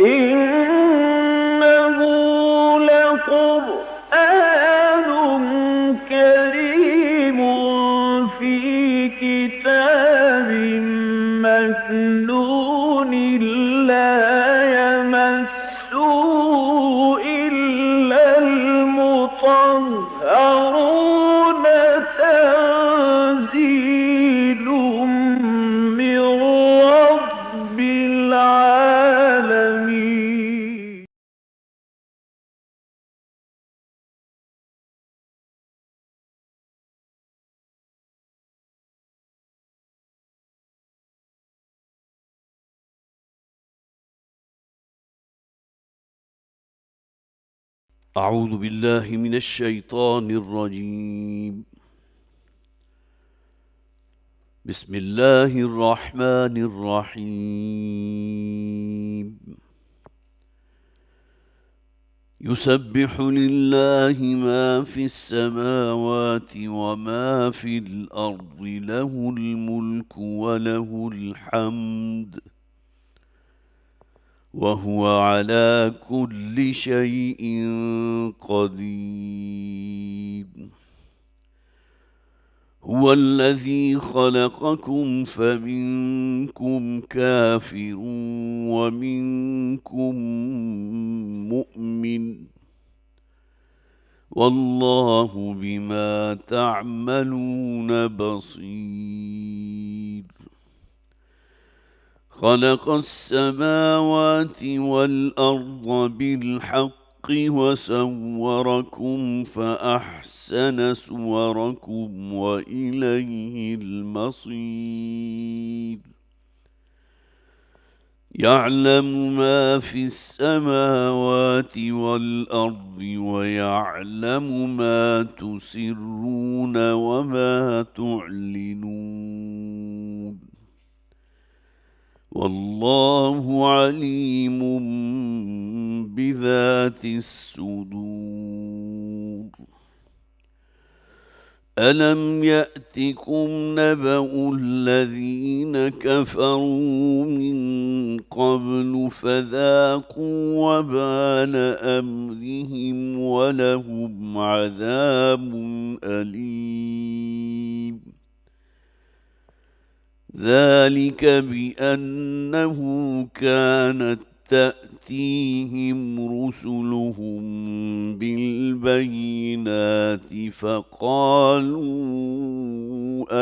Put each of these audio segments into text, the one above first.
إنه لقرآن كريم في كتاب مكنون لا يمسه إلا المطهرون تنزيل من رب العالمين. أعوذ بالله من الشيطان الرجيم. بسم الله الرحمن الرحيم. يسبح لله ما في السماوات وما في الأرض له الملك وله الحمد وهو على كل شيء قدير. هو الذي خلقكم فمنكم كافر ومنكم مؤمن والله بما تعملون بصير. خلق السماوات والأرض بالحق وصوركم فأحسن صوركم وإليه المصير. يعلم ما في السماوات والأرض ويعلم ما تسرون وما تعلنون والله عليم بذات الصدور. ألم يأتكم نبأ الذين كفروا من قبل فذاقوا وبال أمرهم ولهم عذاب أليم. ذلك بأنه كانت تأتيهم رسلهم بالبينات فقالوا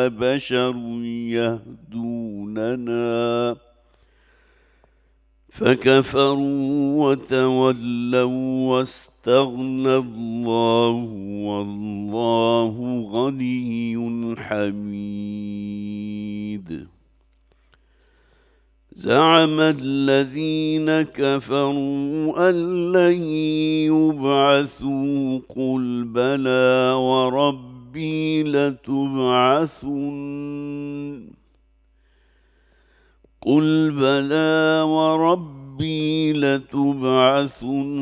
أبشر يهدوننا فكفروا وتولوا واستغنى الله والله غني حميد. زعم الذين كفروا أن لن يبعثوا قل بلى وربي لتبعثن قل بلى وربي لتبعثن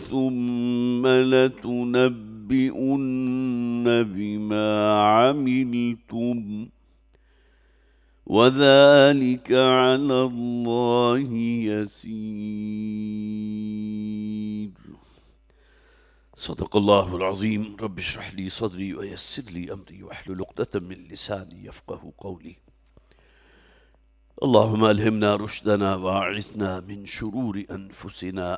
ثم لتنبئن بما عملتم وذلك على الله يسير. صدق الله العظيم. رب اشرح لي صدري ويسر لي أمري واحلل عقدة من لساني يفقه قولي. اللهم ألهمنا رشدنا وأعذنا من شرور أنفسنا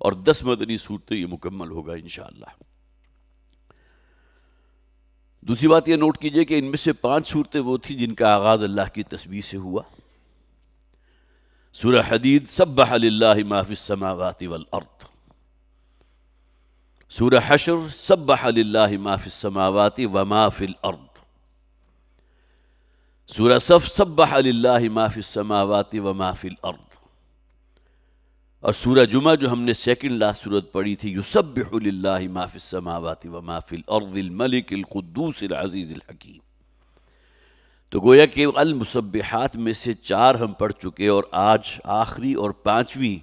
اور 10 مدنی صورتیں یہ مکمل ہوگا انشاءاللہ۔ دوسری بات یہ نوٹ کیجئے کہ ان میں سے 5 صورتیں وہ تھیں جن کا آغاز اللہ کی تسبیح سے ہوا۔ سورہ حدید سبح للہ ما فی السماوات والارض، سورہ حشر سبح للہ ما فی السماوات وما فی الارض، سورہ صف سبح للہ ما فی السماوات وما فی الارض، اور سورہ جمعہ جو ہم نے سیکنڈ لاسٹ سورت پڑھی تھی یسبح للہ ما فی السماوات وما فی الارض الملک القدوس العزیز الحکیم۔ تو گویا کہ المسبحات میں سے 4 ہم پڑھ چکے، اور آج آخری اور 5ویں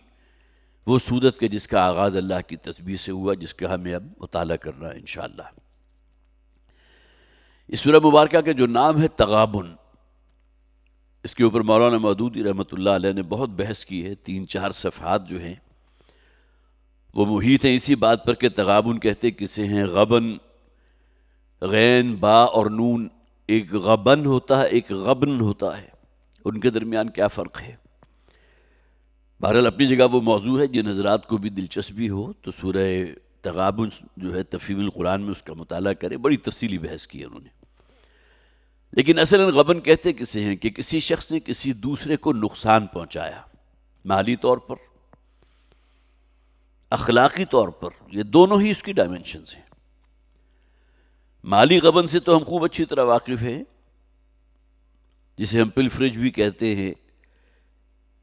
وہ سورت کے جس کا آغاز اللہ کی تسبیح سے ہوا، جس کا ہمیں اب مطالعہ کرنا ہے انشاءاللہ۔ اس سورہ مبارکہ کے جو نام ہے تغابن، اس کے اوپر مولانا مودودی رحمۃ اللہ علیہ نے بہت بحث کی ہے۔ 3-4 صفحات جو ہیں وہ محیط ہیں اسی بات پر کہ تغابن کہتے کسے ہیں۔ غبن، غین، با اور نون، ایک غبن ہوتا ہے ایک غبن ہوتا ہے، ان کے درمیان کیا فرق ہے؟ بہرحال اپنی جگہ وہ موضوع ہے، جن حضرات کو بھی دلچسپی ہو تو سورہ تغابن جو ہے تفہیم القرآن میں اس کا مطالعہ کرے، بڑی تفصیلی بحث کی ہے انہوں نے۔ لیکن اصلاً غبن کہتے کسے ہیں کہ کسی شخص نے کسی دوسرے کو نقصان پہنچایا، مالی طور پر، اخلاقی طور پر، یہ دونوں ہی اس کی ڈائمنشنز ہیں۔ مالی غبن سے تو ہم خوب اچھی طرح واقف ہیں، جسے ہم پلفریج بھی کہتے ہیں،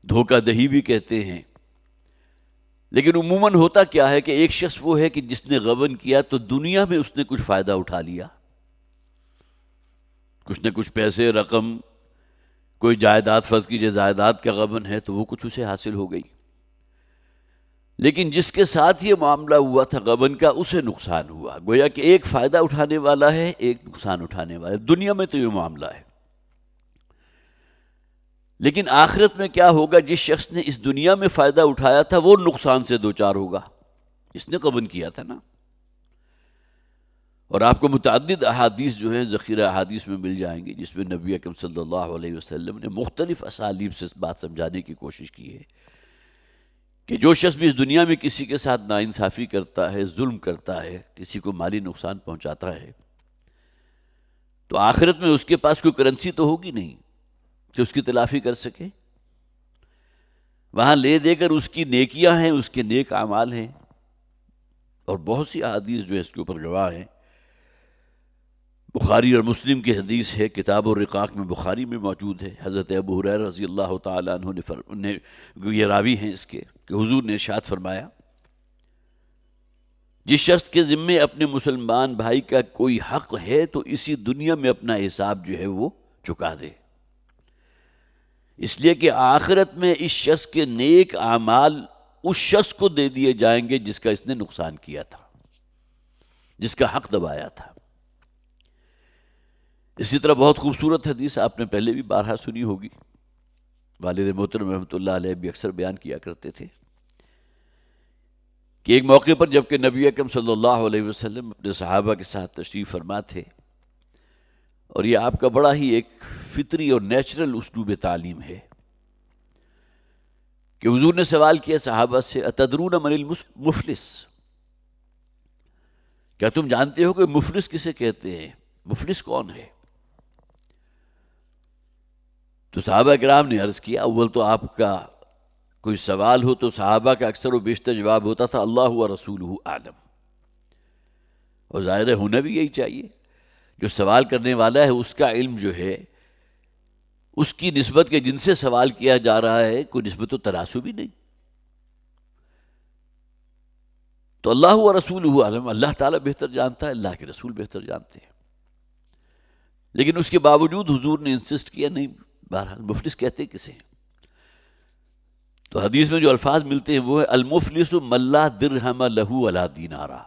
دھوکہ دہی بھی کہتے ہیں۔ لیکن عموماً ہوتا کیا ہے کہ ایک شخص وہ ہے کہ جس نے غبن کیا تو دنیا میں اس نے کچھ فائدہ اٹھا لیا، کچھ نہ کچھ پیسے، رقم، کوئی جائیداد، فرض کیجئے جائیداد کا غبن ہے تو وہ کچھ اسے حاصل ہو گئی۔ لیکن جس کے ساتھ یہ معاملہ ہوا تھا غبن کا، اسے نقصان ہوا۔ گویا کہ ایک فائدہ اٹھانے والا ہے، ایک نقصان اٹھانے والا ہے۔ دنیا میں تو یہ معاملہ ہے، لیکن آخرت میں کیا ہوگا؟ جس شخص نے اس دنیا میں فائدہ اٹھایا تھا وہ نقصان سے دوچار ہوگا، اس نے غبن کیا تھا نا۔ اور آپ کو متعدد احادیث جو ہیں ذخیرہ احادیث میں مل جائیں گی، جس میں نبی اکرم صلی اللہ علیہ وسلم نے مختلف اسالیب سے اس بات سمجھانے کی کوشش کی ہے کہ جو شخص بھی اس دنیا میں کسی کے ساتھ ناانصافی کرتا ہے، ظلم کرتا ہے، کسی کو مالی نقصان پہنچاتا ہے، تو آخرت میں اس کے پاس کوئی کرنسی تو ہوگی نہیں کہ اس کی تلافی کر سکے۔ وہاں لے دے کر اس کی نیکیاں ہیں، اس کے نیک اعمال ہیں، اور بہت سی احادیث جو ہے اس کے اوپر گواہ ہیں۔ بخاری اور مسلم کی حدیث ہے، کتاب الرقاق میں، بخاری میں موجود ہے۔ حضرت ابو ہریرہ رضی اللہ تعالیٰ عنہ نے یہ راوی ہیں اس کے کہ حضور نے ارشاد فرمایا، جس شخص کے ذمے اپنے مسلمان بھائی کا کوئی حق ہے تو اسی دنیا میں اپنا حساب جو ہے وہ چکا دے، اس لیے کہ آخرت میں اس شخص کے نیک اعمال اس شخص کو دے دیے جائیں گے جس کا اس نے نقصان کیا تھا، جس کا حق دبایا تھا۔ اسی طرح بہت خوبصورت حدیث آپ نے پہلے بھی بارہا سنی ہوگی، والد محترم رحمۃ اللہ علیہ بھی اکثر بیان کیا کرتے تھے کہ ایک موقع پر جبکہ نبی اکرم صلی اللہ علیہ وسلم اپنے صحابہ کے ساتھ تشریف فرما تھے، اور یہ آپ کا بڑا ہی ایک فطری اور نیچرل اسلوب تعلیم ہے کہ حضور نے سوال کیا صحابہ سے، اتدرون من المفلس، کیا تم جانتے ہو کہ مفلس کسے کہتے ہیں؟ مفلس کون ہے؟ تو صحابہ کرام نے عرض کیا، اول تو آپ کا کوئی سوال ہو تو صحابہ کا اکثر و بیشتر جواب ہوتا تھا اللہ و رسولہ اعلم، اور ظاہر ہے ہونا بھی یہی چاہیے، جو سوال کرنے والا ہے اس کا علم جو ہے اس کی نسبت کے جن سے سوال کیا جا رہا ہے کوئی نسبت و تناسب ہی نہیں۔ تو اللہ و رسولہ اعلم، اللہ تعالیٰ بہتر جانتا ہے، اللہ کے رسول بہتر جانتے ہیں۔ لیکن اس کے باوجود حضور نے انسسٹ کیا نہیں، بہرحال مفلس کہتے کسے ہیں؟ تو حدیث میں جو الفاظ ملتے ہیں وہ ہے المفلس من لا درہم لہ ولا دینارا،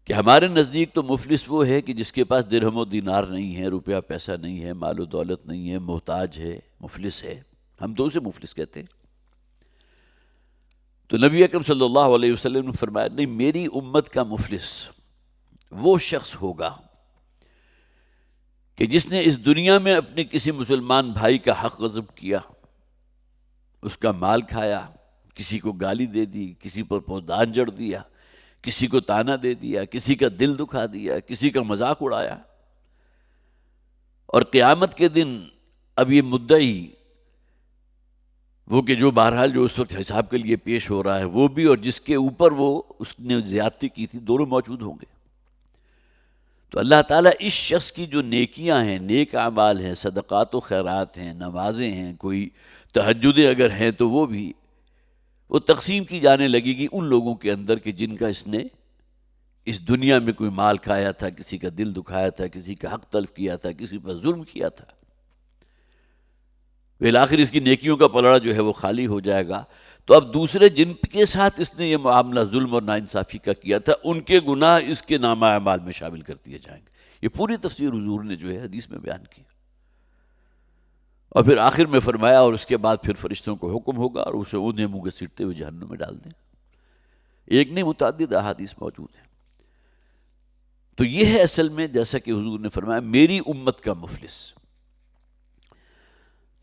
کہ ہمارے نزدیک تو مفلس وہ ہے کہ جس کے پاس درہم و دینار نہیں ہے، روپیہ پیسہ نہیں ہے، مال و دولت نہیں ہے، محتاج ہے، مفلس ہے، ہم تو اسے مفلس کہتے ہیں۔ تو نبی اکرم صلی اللہ علیہ وسلم نے فرمایا نہیں، میری امت کا مفلس وہ شخص ہوگا کہ جس نے اس دنیا میں اپنے کسی مسلمان بھائی کا حق غصب کیا، اس کا مال کھایا، کسی کو گالی دے دی، کسی پر پودان جڑ دیا، کسی کو تانا دے دیا، کسی کا دل دکھا دیا، کسی کا مذاق اڑایا. اور قیامت کے دن اب یہ مدعی وہ کہ جو بہرحال جو اس وقت حساب کے لیے پیش ہو رہا ہے وہ بھی، اور جس کے اوپر وہ اس نے زیادتی کی تھی، دونوں موجود ہوں گے. تو اللہ تعالیٰ اس شخص کی جو نیکیاں ہیں، نیک اعمال ہیں، صدقات و خیرات ہیں، نمازیں ہیں، کوئی تہجدیں اگر ہیں تو وہ بھی وہ تقسیم کی جانے لگے گی ان لوگوں کے اندر کہ جن کا اس نے اس دنیا میں کوئی مال کھایا تھا، کسی کا دل دکھایا تھا، کسی کا حق تلف کیا تھا، کسی پر ظلم کیا تھا. بالآخر اس کی نیکیوں کا پلڑا جو ہے وہ خالی ہو جائے گا. تو اب دوسرے جن کے ساتھ اس نے یہ معاملہ ظلم اور ناانصافی کا کیا تھا، ان کے گناہ اس کے نامہ اعمال میں شامل کر دیے جائیں گے. یہ پوری تفسیر حضور نے جو ہے حدیث میں بیان کی. اور پھر آخر میں فرمایا اور اس کے بعد پھر فرشتوں کو حکم ہوگا اور اسے اونھے منہ گھسیٹتے ہوئے جہنم میں ڈال دیں. ایک نہیں متعدد احادیث موجود ہیں. تو یہ ہے اصل میں جیسا کہ حضور نے فرمایا میری امت کا مفلس.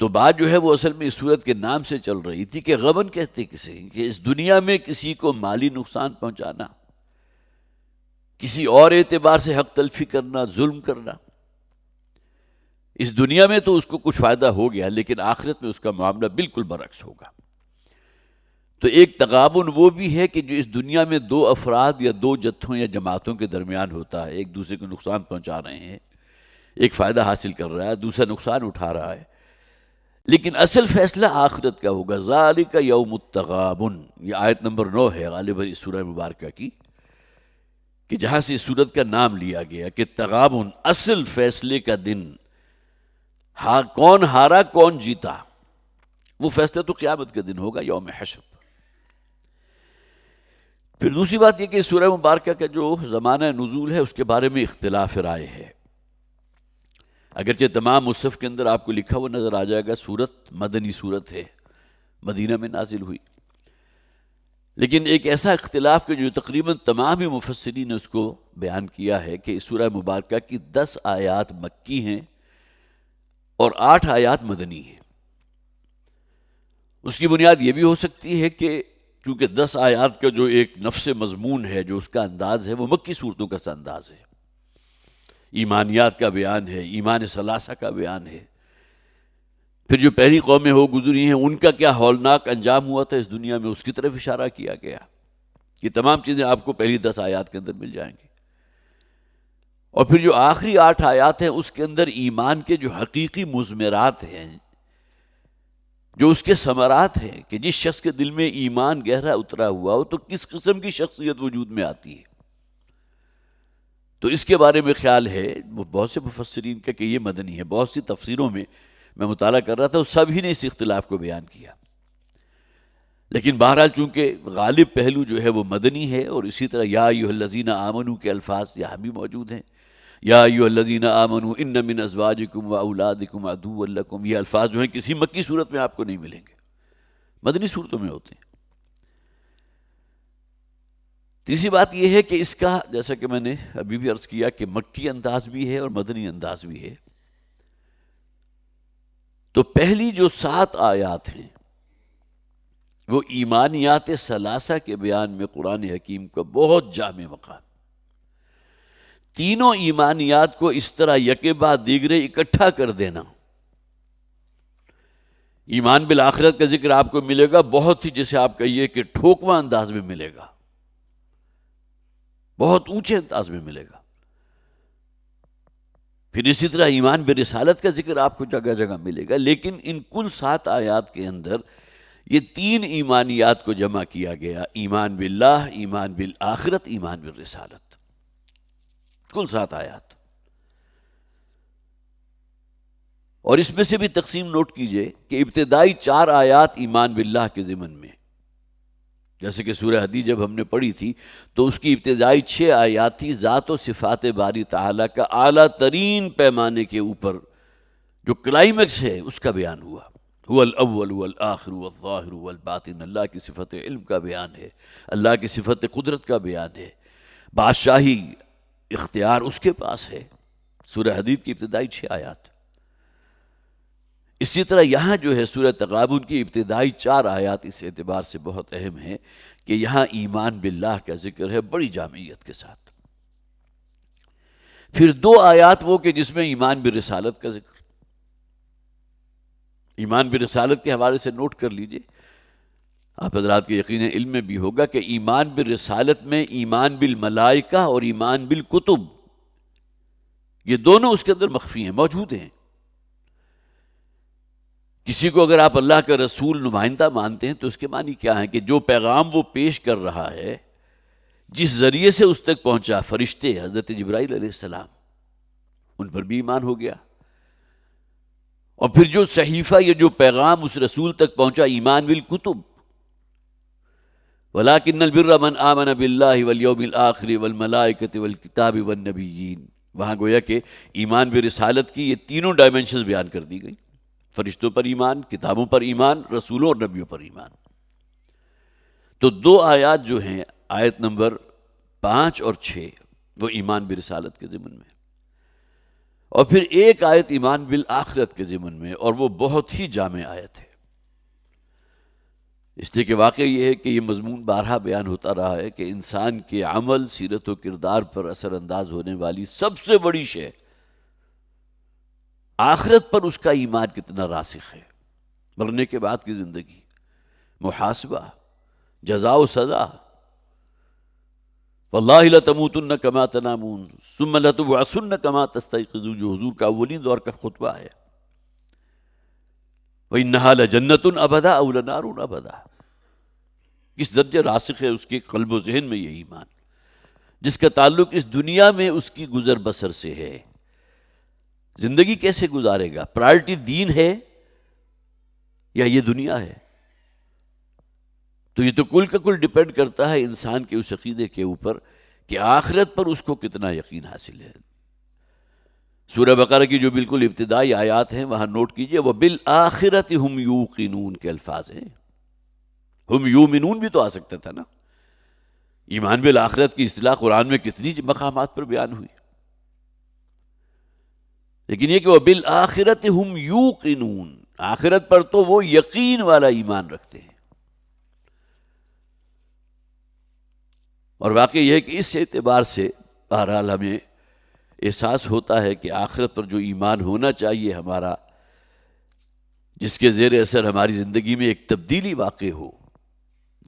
تو بات جو ہے وہ اصل میں اس صورت کے نام سے چل رہی تھی کہ غبن کہتے کسے کہ اس دنیا میں کسی کو مالی نقصان پہنچانا، کسی اور اعتبار سے حق تلفی کرنا، ظلم کرنا. اس دنیا میں تو اس کو کچھ فائدہ ہو گیا، لیکن آخرت میں اس کا معاملہ بالکل برعکس ہوگا. تو ایک تغابن وہ بھی ہے کہ جو اس دنیا میں دو افراد یا دو جتھوں یا جماعتوں کے درمیان ہوتا ہے، ایک دوسرے کو نقصان پہنچا رہے ہیں، ایک فائدہ حاصل کر رہا ہے، دوسرا نقصان اٹھا رہا ہے. لیکن اصل فیصلہ آخرت کا ہوگا. ذالک یوم التغابن، یہ آیت نمبر 9 ہے غالباً اس سورہ مبارکہ کی، کہ جہاں سے اس سورت کا نام لیا گیا کہ تغابن، اصل فیصلے کا دن. کون ہارا کون جیتا، وہ فیصلہ تو قیامت کے دن ہوگا، یوم حشر. پھر دوسری بات یہ کہ سورہ مبارکہ کا جو زمانہ نزول ہے اس کے بارے میں اختلاف رائے ہے. اگرچہ تمام مصحف کے اندر آپ کو لکھا ہوا نظر آ جائے گا سورت مدنی سورت ہے، مدینہ میں نازل ہوئی. لیکن ایک ایسا اختلاف کہ جو تقریباً تمام ہی مفسرین نے اس کو بیان کیا ہے کہ اس سورہ مبارکہ کی 10 آیات مکی ہیں اور 8 آیات مدنی ہیں. اس کی بنیاد یہ بھی ہو سکتی ہے کہ چونکہ 10 آیات کا جو ایک نفس مضمون ہے، جو اس کا انداز ہے، وہ مکی صورتوں کا سا انداز ہے. ایمانیات کا بیان ہے، ایمان ثلاثہ کا بیان ہے. پھر جو پہلی قومیں ہو گزری ہیں ان کا کیا ہولناک انجام ہوا تھا اس دنیا میں، اس کی طرف اشارہ کیا گیا. یہ تمام چیزیں آپ کو پہلی 10 آیات کے اندر مل جائیں گی. اور پھر جو آخری 8 آیات ہیں اس کے اندر ایمان کے جو حقیقی مضمرات ہیں، جو اس کے ثمرات ہیں کہ جس شخص کے دل میں ایمان گہرا اترا ہوا ہو تو کس قسم کی شخصیت وجود میں آتی ہے. تو اس کے بارے میں خیال ہے بہت سے مفسرین کا کہ یہ مدنی ہے. بہت سی تفسیروں میں مطالعہ کر رہا تھا، سبھی نے اس اختلاف کو بیان کیا. لیکن بہرحال چونکہ غالب پہلو جو ہے وہ مدنی ہے، اور اسی طرح یا ایھا الذین آمنوا کے الفاظ یہاں بھی موجود ہیں. یا ایھا الذین آمنوا ان من ازواجکم واولادکم عدوا لکم، یہ الفاظ جو ہیں کسی مکی صورت میں آپ کو نہیں ملیں گے، مدنی صورتوں میں ہوتے ہیں. تیسری بات یہ ہے کہ اس کا جیسا کہ میں نے ابھی بھی عرض کیا کہ مکی انداز بھی ہے اور مدنی انداز بھی ہے. تو پہلی جو 7 آیات ہیں وہ ایمانیات ثلاثہ کے بیان میں قرآن حکیم کا بہت جامع مقام. تینوں ایمانیات کو اس طرح یکے بعد دیگرے اکٹھا کر دینا. ایمان بالآخرت کا ذکر آپ کو ملے گا بہت ہی، جیسے آپ کہیے کہ ٹھوکواں انداز میں ملے گا، بہت اونچے انداز میں ملے گا. پھر اسی طرح ایمان برسالت کا ذکر آپ کو جگہ جگہ ملے گا. لیکن ان کل 7 آیات کے اندر یہ 3 ایمانیات کو جمع کیا گیا: ایمان باللہ، ایمان بالآخرت، ایمان بالرسالت. کل 7 آیات. اور اس میں سے بھی تقسیم نوٹ کیجئے کہ ابتدائی 4 آیات ایمان باللہ کے ضمن میں، جیسے کہ سورہ حدید جب ہم نے پڑھی تھی تو اس کی ابتدائی 6 آیات تھی ذات و صفات باری تعالیٰ کا اعلیٰ ترین پیمانے کے اوپر جو کلائمیکس ہے اس کا بیان ہوا. هو الاول والآخر والظاہر والباطن، اللہ کی صفت علم کا بیان ہے، اللہ کی صفت قدرت کا بیان ہے، بادشاہی اختیار اس کے پاس ہے. سورہ حدید کی ابتدائی 6 آیات. اسی طرح یہاں جو ہے سورہ تغابن کی ابتدائی 4 آیات اس اعتبار سے بہت اہم ہیں کہ یہاں ایمان باللہ کا ذکر ہے بڑی جامعیت کے ساتھ. پھر 2 آیات وہ کہ جس میں ایمان بالرسالت کا ذکر. ایمان بالرسالت کے حوالے سے نوٹ کر لیجئے، آپ حضرات کے یقین علم میں بھی ہوگا کہ ایمان بالرسالت میں ایمان بالملائکہ اور ایمان بالکتب یہ دونوں اس کے اندر مخفی ہیں، موجود ہیں. کسی کو اگر آپ اللہ کا رسول نمائندہ مانتے ہیں تو اس کے معنی کیا ہے کہ جو پیغام وہ پیش کر رہا ہے، جس ذریعے سے اس تک پہنچا، فرشتے حضرت جبرائیل علیہ السلام، ان پر بھی ایمان ہو گیا. اور پھر جو صحیفہ یا جو پیغام اس رسول تک پہنچا، ایمان بالکتب. وَلَٰكِنَّ الْبِرَّ مَنْ آمَنَ بِاللَّهِ وَالْيَوْمِ الْآخِرِ وَالْمَلَائِكَةِ وَالْكِتَابِ وَالنَّبِيِّينَ. وہاں گویا کہ ایمان برسالت کی یہ تینوں ڈائمنشنز بیان کر دی گئی، فرشتوں پر ایمان، کتابوں پر ایمان، رسولوں اور نبیوں پر ایمان. تو 2 آیات جو ہیں، آیت نمبر 5 اور 6، وہ ایمان برسالت کے ضمن میں، اور پھر ایک آیت ایمان بالآخرت کے ضمن میں، اور وہ بہت ہی جامع آیت ہے. اس لیے کہ واقعی یہ ہے کہ یہ مضمون بارہا بیان ہوتا رہا ہے کہ انسان کے عمل، سیرت و کردار پر اثر انداز ہونے والی سب سے بڑی شے آخرت پر اس کا ایمان کتنا راسخ ہے. مرنے کے بعد کی زندگی، محاسبہ، جزا و سزا. واللہ لتموتن کما تنامون ثم لتبعثن کما تستيقظون، جو حضور کا اولین دور کا خطبہ ہے. وَإِنَّهَا لَجَنَّةٌ أَبَدًا أَوْ لَنَارٌ أَبَدًا. کس درجے راسخ ہے اس کے قلب و ذہن میں یہ ایمان، جس کا تعلق اس دنیا میں اس کی گزر بسر سے ہے. زندگی کیسے گزارے گا؟ پرائرٹی دین ہے یا یہ دنیا ہے؟ تو یہ تو کل کا کل ڈیپینڈ کرتا ہے انسان کے اس عقیدے کے اوپر کہ آخرت پر اس کو کتنا یقین حاصل ہے. سورہ بقرہ کی جو بالکل ابتدائی آیات ہیں وہاں نوٹ کیجئے، وَبِالْآخِرَةِ هُمْ يُوقِنُونَ کے الفاظ ہیں. ہم یومنون بھی تو آ سکتا تھا نا. ایمان بالآخرت کی اصطلاح قرآن میں کتنی مقامات پر بیان ہوئی، لیکن یہ کہ وَبِالْآخِرَةِ هُمْ يُوقِنُونَ، آخرت پر تو وہ یقین والا ایمان رکھتے ہیں. اور واقعی یہ ہے کہ اس اعتبار سے بہرحال ہمیں احساس ہوتا ہے کہ آخرت پر جو ایمان ہونا چاہیے ہمارا، جس کے زیر اثر ہماری زندگی میں ایک تبدیلی واقع ہو،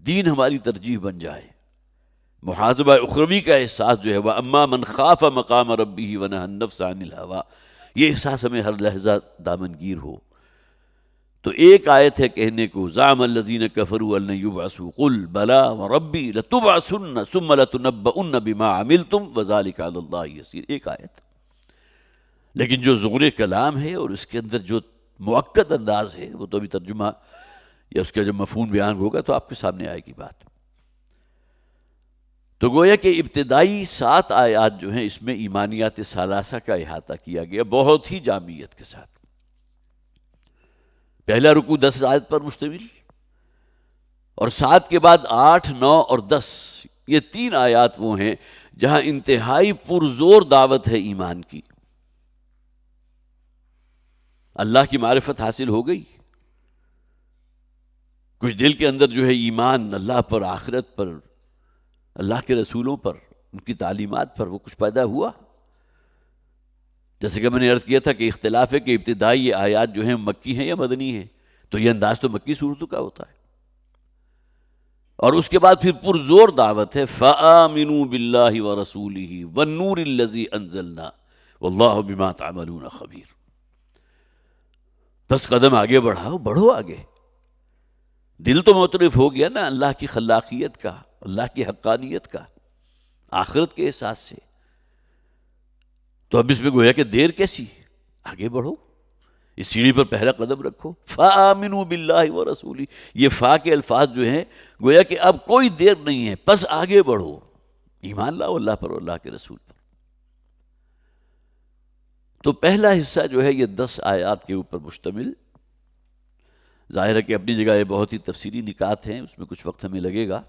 دین ہماری ترجیح بن جائے، محاسبہ اخروی کا احساس جو ہے، وَأَمَّا مَنْ خَافَ مَقَامَ رَبِّهِ وَنَهَى النَّفْسَ عَنِ الْهَوَىٰ، یہ احساس ہمیں ہر لحظہ دامنگیر ہو. تو ایک آیت ہے کہنے کو، زَعَمَ الَّذِينَ كَفَرُوا أَن لَّن يُبْعَثُوا قُلْ بَلَىٰ وَرَبِّي لَتُبْعَثُنَّ ثُمَّ لَتُنَبَّؤُنَّ بِمَا عَمِلْتُمْ وَذَٰلِكَ عَلَى اللَّهِ يَسِيرٌ. ایک آیت، لیکن جو زغر کلام ہے اور اس کے اندر جو مؤکد انداز ہے، وہ تو ابھی ترجمہ یا اس کا جو مفہوم بیان ہوگا تو آپ کے سامنے آئے گی بات. تو گویا کہ ابتدائی 7 آیات جو ہیں اس میں ایمانیات ثلاثہ کا احاطہ کیا گیا بہت ہی جامعیت کے ساتھ. پہلا رکوع 10 آیت پر مشتمل، اور 7 کے بعد 8، 9 اور 10، یہ 3 آیات وہ ہیں جہاں انتہائی پرزور دعوت ہے ایمان کی. اللہ کی معرفت حاصل ہو گئی، کچھ دل کے اندر جو ہے ایمان اللہ پر، آخرت پر، اللہ کے رسولوں پر، ان کی تعلیمات پر، وہ کچھ پیدا ہوا. جیسے کہ میں نے عرض کیا تھا کہ اختلاف ہے کہ ابتدائی یہ آیات جو ہیں مکی ہیں یا مدنی ہیں، تو یہ انداز تو مکی صورتوں کا ہوتا ہے. اور اس کے بعد پھر پرزور دعوت ہے، فَآمِنُوا بِاللَّهِ وَرَسُولِهِ وَالنُّورِ الَّذِي أَنزَلْنَا وَاللَّهُ بِمَا تَعْمَلُونَ خَبِيرٌ. بس قدم آگے بڑھاؤ، بڑھو آگے. دل تو معترف ہو گیا نا اللہ کی خلاقیت کا، اللہ کی حقانیت کا، آخرت کے احساس سے. تو اب اس میں گویا کہ دیر کیسی، آگے بڑھو، اس سیڑھی پر پہلا قدم رکھو. فَآمِنُوا بِاللَّهِ وَرَسُولِهِ، یہ فا کے الفاظ جو ہیں گویا کہ اب کوئی دیر نہیں ہے، بس آگے بڑھو، ایمان لاؤ اللہ پر اور اللہ کے رسول پر. تو پہلا حصہ جو ہے یہ 10 آیات کے اوپر مشتمل. ظاہر ہے کہ اپنی جگہ یہ بہت ہی تفصیلی نکات ہیں، اس میں کچھ وقت ہمیں لگے گا.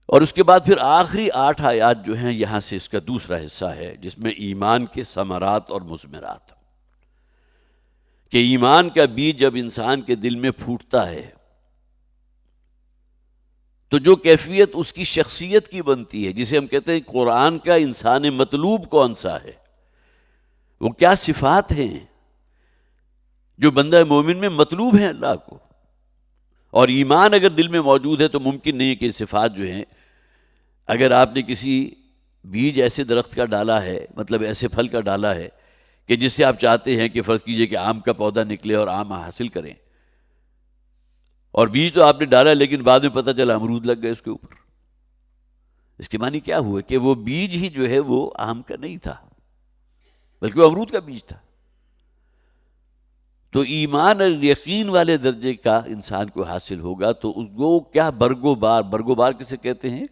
اور اس کے بعد پھر آخری 8 آیات جو ہیں یہاں سے اس کا دوسرا حصہ ہے، جس میں ایمان کے ثمرات اور مثمرات، کہ ایمان کا بیج جب انسان کے دل میں پھوٹتا ہے تو جو کیفیت اس کی شخصیت کی بنتی ہے، جسے ہم کہتے ہیں قرآن کا انسان مطلوب کون سا ہے، وہ کیا صفات ہیں جو بندہ مومن میں مطلوب ہیں اللہ کو. اور ایمان اگر دل میں موجود ہے تو ممکن نہیں ہے کہ صفات جو ہیں، اگر آپ نے کسی بیج ایسے درخت کا ڈالا ہے، مطلب ایسے پھل کا ڈالا ہے کہ جس سے آپ چاہتے ہیں کہ فرض کیجئے کہ آم کا پودا نکلے اور آم حاصل کریں، اور بیج تو آپ نے ڈالا لیکن بعد میں پتہ چلا امرود لگ گئے اس کے اوپر، اس کے معنی کیا ہوا کہ وہ بیج ہی جو ہے وہ آم کا نہیں تھا بلکہ وہ امرود کا بیج تھا. تو ایمان اور یقین والے درجے کا انسان کو حاصل ہوگا تو اس کو کیا برگو بار کسے کہتے ہیں؟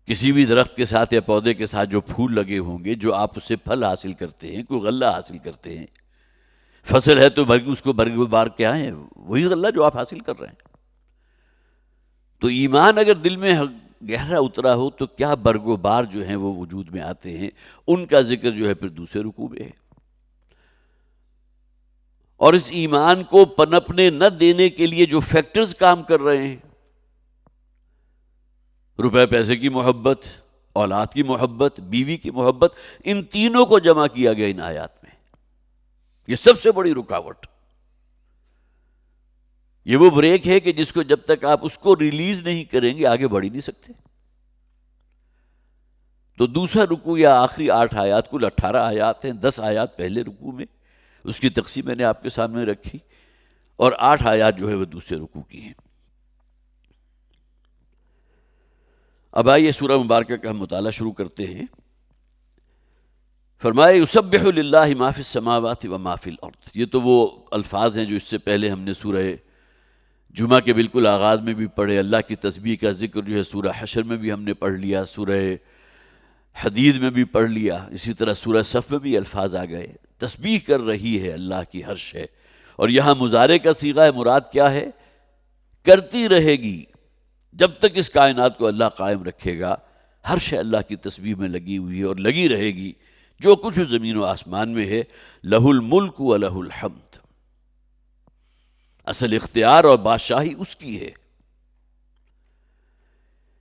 کسی بھی درخت کے ساتھ یا پودے کے ساتھ جو پھول لگے ہوں گے، جو آپ اس سے پھل حاصل کرتے ہیں، کوئی غلہ حاصل کرتے ہیں، فصل ہے تو اس کو برگو بار کیا ہے؟ وہی غلہ جو آپ حاصل کر رہے ہیں. تو ایمان اگر دل میں گہرا اترا ہو تو کیا برگو بار جو ہیں وہ وجود میں آتے ہیں، ان کا ذکر جو ہے پھر دوسرے رکوع میں ہے. اور اس ایمان کو پنپنے نہ دینے کے لیے جو فیکٹرز کام کر رہے ہیں، روپے پیسے کی محبت، اولاد کی محبت، بیوی کی محبت، ان تینوں کو جمع کیا گیا ان آیات میں. یہ سب سے بڑی رکاوٹ، یہ وہ بریک ہے کہ جس کو جب تک آپ اس کو ریلیز نہیں کریں گے آگے بڑھ ہی نہیں سکتے. تو دوسرا رکوع یا آخری 8 آیات، کل 18 آیات ہیں، 10 آیات پہلے رکوع میں، اس کی تقسیم میں نے آپ کے سامنے رکھی، اور 8 آیات جو ہے وہ دوسرے رکوع کی ہیں. اب آئیے سورہ مبارکہ کا ہم مطالعہ شروع کرتے ہیں. فرمایا یسبح للہ ما فی السماوات و ما فی الارض. یہ تو وہ الفاظ ہیں جو اس سے پہلے ہم نے سورہ جمعہ کے بالکل آغاز میں بھی پڑھے. اللہ کی تسبیح کا ذکر جو ہے سورہ حشر میں بھی ہم نے پڑھ لیا، سورہ حدید میں بھی پڑھ لیا، اسی طرح سورہ صف میں بھی الفاظ آ گئے. تسبیح کر رہی ہے اللہ کی ہر شے، اور یہاں مضارع کا صیغہ ہے. مراد کیا ہے؟ کرتی رہے گی جب تک اس کائنات کو اللہ قائم رکھے گا. ہر شے اللہ کی تسبیح میں لگی ہوئی ہے اور لگی رہے گی. جو کچھ زمین و آسمان میں ہے، لہ الملک و لہ الحمد، اصل اختیار اور بادشاہی اس کی ہے.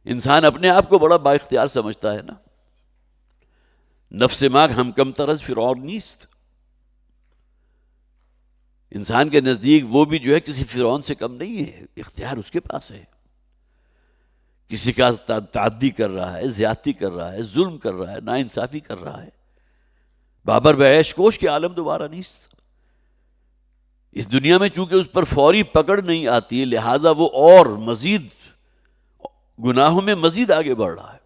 انسان اپنے آپ کو بڑا با اختیار سمجھتا ہے نا. نفس ماک ہم کم طرز فرعون نیست. انسان کے نزدیک وہ بھی جو ہے کسی فرعون سے کم نہیں ہے. اختیار اس کے پاس ہے. کسی کا تعدی کر رہا ہے، زیادتی کر رہا ہے، ظلم کر رہا ہے، ناانصافی کر رہا ہے. بابر بعیش کوش کے عالم دوبارہ نیست. اس دنیا میں چونکہ اس پر فوری پکڑ نہیں آتی ہے، لہٰذا وہ اور مزید گناہوں میں مزید آگے بڑھ رہا ہے.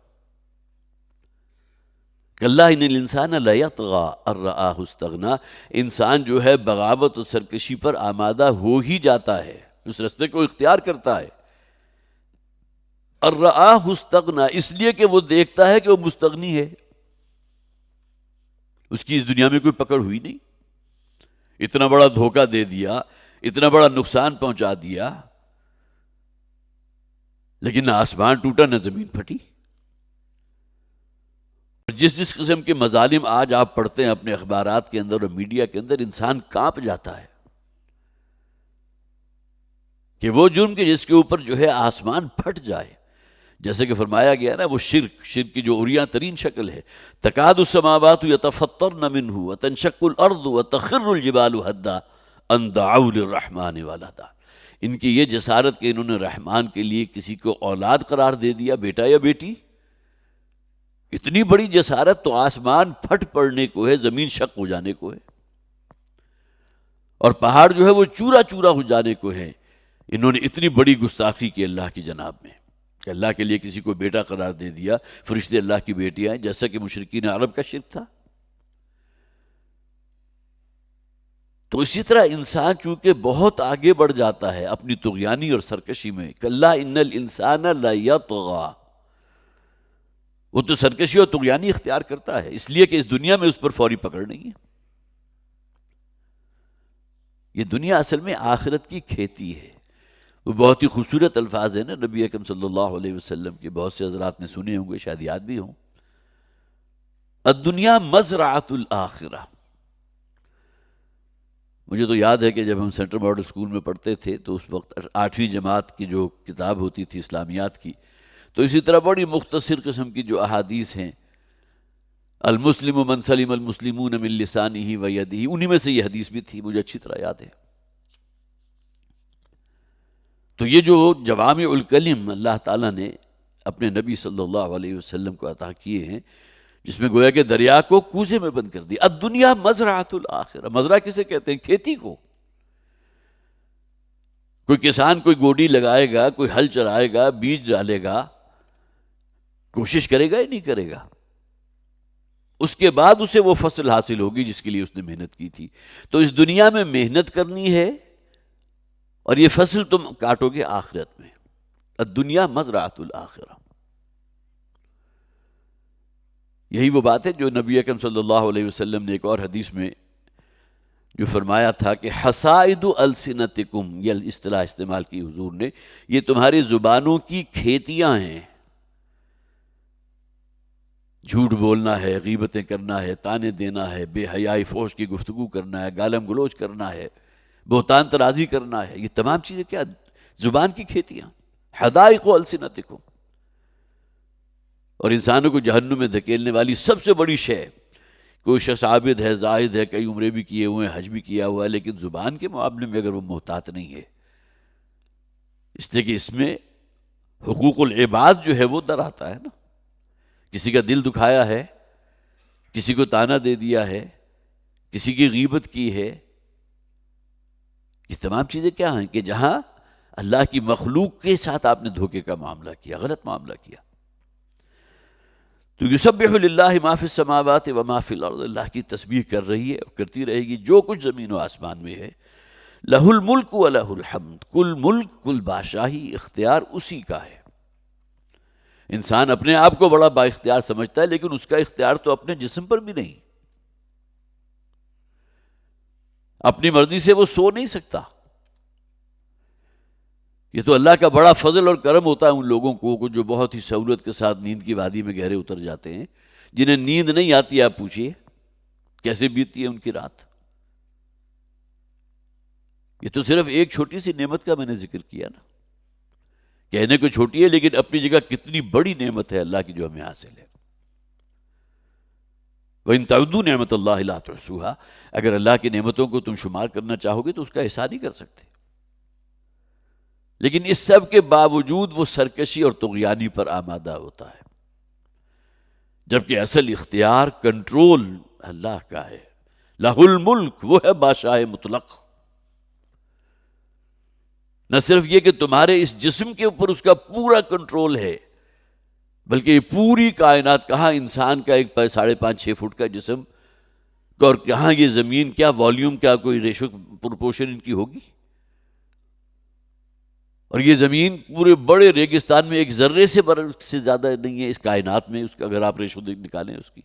کَلَّا إِنَّ الْإِنسَانَ لَيَطْغَىٰ أَن رَآهُ اسْتَغْنَىٰ. انسان جو ہے بغاوت اور سرکشی پر آمادہ ہو ہی جاتا ہے، اس راستے کو اختیار کرتا ہے. أَن رَآهُ اسْتَغْنَىٰ، اس لیے کہ وہ دیکھتا ہے کہ وہ مستغنی ہے. اس کی اس دنیا میں کوئی پکڑ ہوئی نہیں. اتنا بڑا دھوکہ دے دیا، اتنا بڑا نقصان پہنچا دیا، لیکن نہ آسمان ٹوٹا نہ زمین پھٹی. جس قسم کے مظالم آج آپ پڑھتے ہیں اپنے اخبارات کے اندر اور میڈیا کے اندر، انسان کانپ جاتا ہے کہ وہ جرم کے جس کے اوپر جو ہے آسمان پھٹ جائے. جیسے کہ فرمایا گیا نا، وہ شرک کی جو عریاں ترین شکل ہے. تکاد السماوات یتفطرن منہ وتنشق الارض وتخر الجبال ہدا ان دعوا للرحمن ولدا. ان کی یہ جسارت کہ انہوں نے رحمان کے لیے کسی کو اولاد قرار دے دیا، بیٹا یا بیٹی. اتنی بڑی جسارت تو آسمان پھٹ پڑنے کو ہے، زمین شق ہو جانے کو ہے، اور پہاڑ جو ہے وہ چورا چورا ہو جانے کو ہے. انہوں نے اتنی بڑی گستاخی کی اللہ کی جناب میں کہ اللہ کے لیے کسی کو بیٹا قرار دے دیا. فرشتے اللہ کی بیٹیاں ہیں، جیسا کہ مشرکین عرب کا شرک تھا. تو اسی طرح انسان چونکہ بہت آگے بڑھ جاتا ہے اپنی طغیانی اور سرکشی میں. کلا ان الانسان لیطغی، وہ تو سرکشی اور طغیانی اختیار کرتا ہے اس لیے کہ اس دنیا میں اس پر فوری پکڑ نہیں ہے. یہ دنیا اصل میں آخرت کی کھیتی ہے. وہ بہت ہی خوبصورت الفاظ ہیں نا نبی اکرم صلی اللہ علیہ وسلم کے، بہت سے حضرات نے سنے ہوں گے، شاید یاد بھی ہوں. الدنیا مزرعۃ الآخرہ. مجھے تو یاد ہے کہ جب ہم سینٹرل ماڈل اسکول میں پڑھتے تھے تو اس وقت 8ویں جماعت کی جو کتاب ہوتی تھی اسلامیات کی، تو اسی طرح بڑی مختصر قسم کی جو احادیث ہیں، المسلم من سلم المسلمون من لسانہ و یدہ، انہی میں سے یہ حدیث بھی تھی، مجھے اچھی طرح یاد ہے۔ تو یہ جو جوامع الکلم اللہ تعالیٰ نے اپنے نبی صلی اللہ علیہ وسلم کو عطا کیے ہیں، جس میں گویا کہ دریا کو کوزے میں بند کر دیا۔ الدنیا مزرعۃ الآخرہ، مزرعہ کسے کہتے ہیں؟ کھیتی کو۔ کوئی کسان کوئی گوڈی لگائے گا، کوئی ہل چلائے گا، بیج ڈالے گا، کوشش کرے گا یا نہیں کرے گا؟ اس کے بعد اسے وہ فصل حاصل ہوگی جس کے لیے اس نے محنت کی تھی۔ تو اس دنیا میں محنت کرنی ہے اور یہ فصل تم کاٹو گے آخرت میں۔ الدنیا مزرعۃ الآخرہ، یہی وہ بات ہے جو نبی اکرم صلی اللہ علیہ وسلم نے ایک اور حدیث میں جو فرمایا تھا کہ حصائد السنتکم، یہ اصطلاح استعمال کی حضور نے، یہ تمہاری زبانوں کی کھیتیاں ہیں۔ جھوٹ بولنا ہے، غیبتیں کرنا ہے، تانے دینا ہے، بے حیائی فحش کی گفتگو کرنا ہے، گالم گلوچ کرنا ہے، بہتان ترازی کرنا ہے، یہ تمام چیزیں کیا؟ زبان کی کھیتیاں، حدائق السنتکم۔ اور انسانوں کو جہنم میں دھکیلنے والی سب سے بڑی شے، کوئی شخص عابد ہے، زاہد ہے، کئی عمرے بھی کیے ہوئے ہیں، حج بھی کیا ہوا ہے، لیکن زبان کے معاملے میں اگر وہ محتاط نہیں ہے، اس لیے کہ اس میں حقوق العباد جو ہے وہ در آتا ہے نا۔ کسی کا دل دکھایا ہے، کسی کو تانا دے دیا ہے، کسی کی غیبت کی ہے، یہ تمام چیزیں کیا ہیں کہ جہاں اللہ کی مخلوق کے ساتھ آپ نے دھوکے کا معاملہ کیا، غلط معاملہ کیا۔ تو یسبح للہ ما فی السماوات و ما فی الارض، اللہ کی تسبیح کر رہی ہے اور کرتی رہے گی جو کچھ زمین و آسمان میں ہے۔ لہ الملک و لہ الحمد، کل ملک، کل بادشاہی، اختیار اسی کا ہے۔ انسان اپنے آپ کو بڑا با اختیار سمجھتا ہے، لیکن اس کا اختیار تو اپنے جسم پر بھی نہیں، اپنی مرضی سے وہ سو نہیں سکتا۔ یہ تو اللہ کا بڑا فضل اور کرم ہوتا ہے ان لوگوں کو جو بہت ہی سہولت کے ساتھ نیند کی وادی میں گہرے اتر جاتے ہیں، جنہیں نیند نہیں آتی۔ آپ پوچھئے کیسے بیتتی ہے ان کی رات۔ یہ تو صرف ایک چھوٹی سی نعمت کا میں نے ذکر کیا نا، کہنے کو چھوٹی ہے لیکن اپنی جگہ کتنی بڑی نعمت ہے اللہ کی جو ہمیں حاصل ہے۔ وَإِن تَعُدُّوا نِعْمَتَ اللَّهِ لَا تُحْصُوهَا، اگر اللہ کی نعمتوں کو تم شمار کرنا چاہو گے تو اس کا احصاء نہیں کر سکتے، لیکن اس سب کے باوجود وہ سرکشی اور طغیانی پر آمادہ ہوتا ہے، جبکہ اصل اختیار، کنٹرول اللہ کا ہے۔ لَهُ الْمُلْک، وہ ہے بادشاہ مطلق۔ نہ صرف یہ کہ تمہارے اس جسم کے اوپر اس کا پورا کنٹرول ہے، بلکہ یہ پوری کائنات، کہاں انسان کا ایک 5.5-6 فٹ کا جسم اور کہاں یہ زمین، کیا والیوم، کیا کوئی ریشو پروپورشن ان کی ہوگی؟ اور یہ زمین پورے بڑے ریگستان میں ایک ذرے سے زیادہ نہیں ہے اس کائنات میں، اس کا اگر آپ ریشو نکالیں اس کی،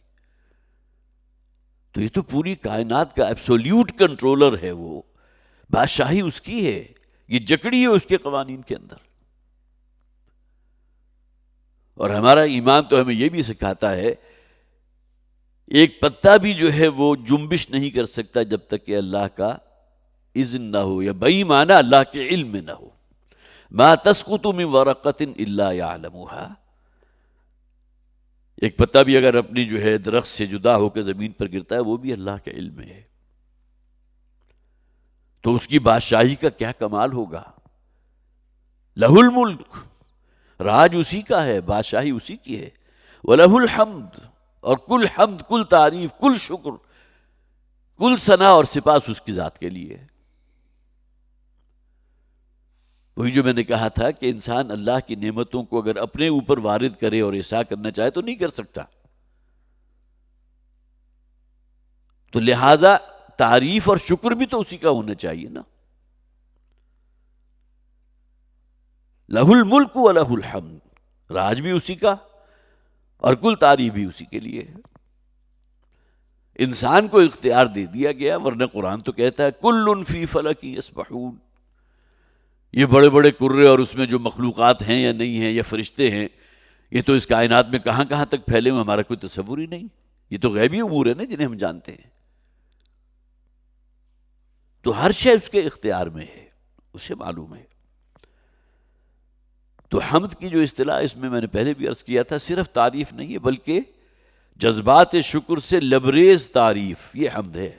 تو یہ تو پوری کائنات کا ایبسولوٹ کنٹرولر ہے، وہ بادشاہی اس کی ہے، یہ جکڑی ہے اس کے قوانین کے اندر۔ اور ہمارا ایمان تو ہمیں یہ بھی سکھاتا ہے، ایک پتا بھی جو ہے وہ جنبش نہیں کر سکتا جب تک کہ اللہ کا اذن نہ ہو، یا بئی معنی اللہ کے علم میں نہ ہو۔ ما تسقط من ورقۃ الا یعلمها، ایک پتا بھی اگر اپنی جو ہے درخت سے جدا ہو کے زمین پر گرتا ہے، وہ بھی اللہ کے علم میں ہے۔ تو اس کی بادشاہی کا کیا کمال ہوگا۔ لہ الملک، راج اسی کا ہے، بادشاہی اسی کی ہے۔ وَلَهُ الْحَمْدُ، اور کل حمد، کل تعریف، کل شکر، کل ثنا اور سپاس اس کی ذات کے لیے ہے۔ وہی جو میں نے کہا تھا کہ انسان اللہ کی نعمتوں کو اگر اپنے اوپر وارد کرے اور احصاء کرنا چاہے تو نہیں کر سکتا، تو لہذا تعریف اور شکر بھی تو اسی کا ہونا چاہیے نا۔ لہ الملک و لہ الحمد، راج بھی اسی کا اور کل تعریف بھی اسی کے لیے ہے۔ انسان کو اختیار دے دیا گیا، ورنہ قرآن تو کہتا ہے کل فی فلک یسبحون، یہ بڑے بڑے کرے اور اس میں جو مخلوقات ہیں یا نہیں ہیں یا فرشتے ہیں، یہ تو اس کائنات میں کہاں کہاں تک پھیلے ہوئے، ہمارا کوئی تصور ہی نہیں، یہ تو غیبی امور ہے نا جنہیں ہم جانتے ہیں۔ تو ہر شے اس کے اختیار میں ہے، اسے معلوم ہے۔ تو حمد کی جو اصطلاح، اس میں نے پہلے بھی عرض کیا تھا، صرف تعریف نہیں ہے بلکہ جذبات شکر سے لبریز تعریف، یہ حمد ہے۔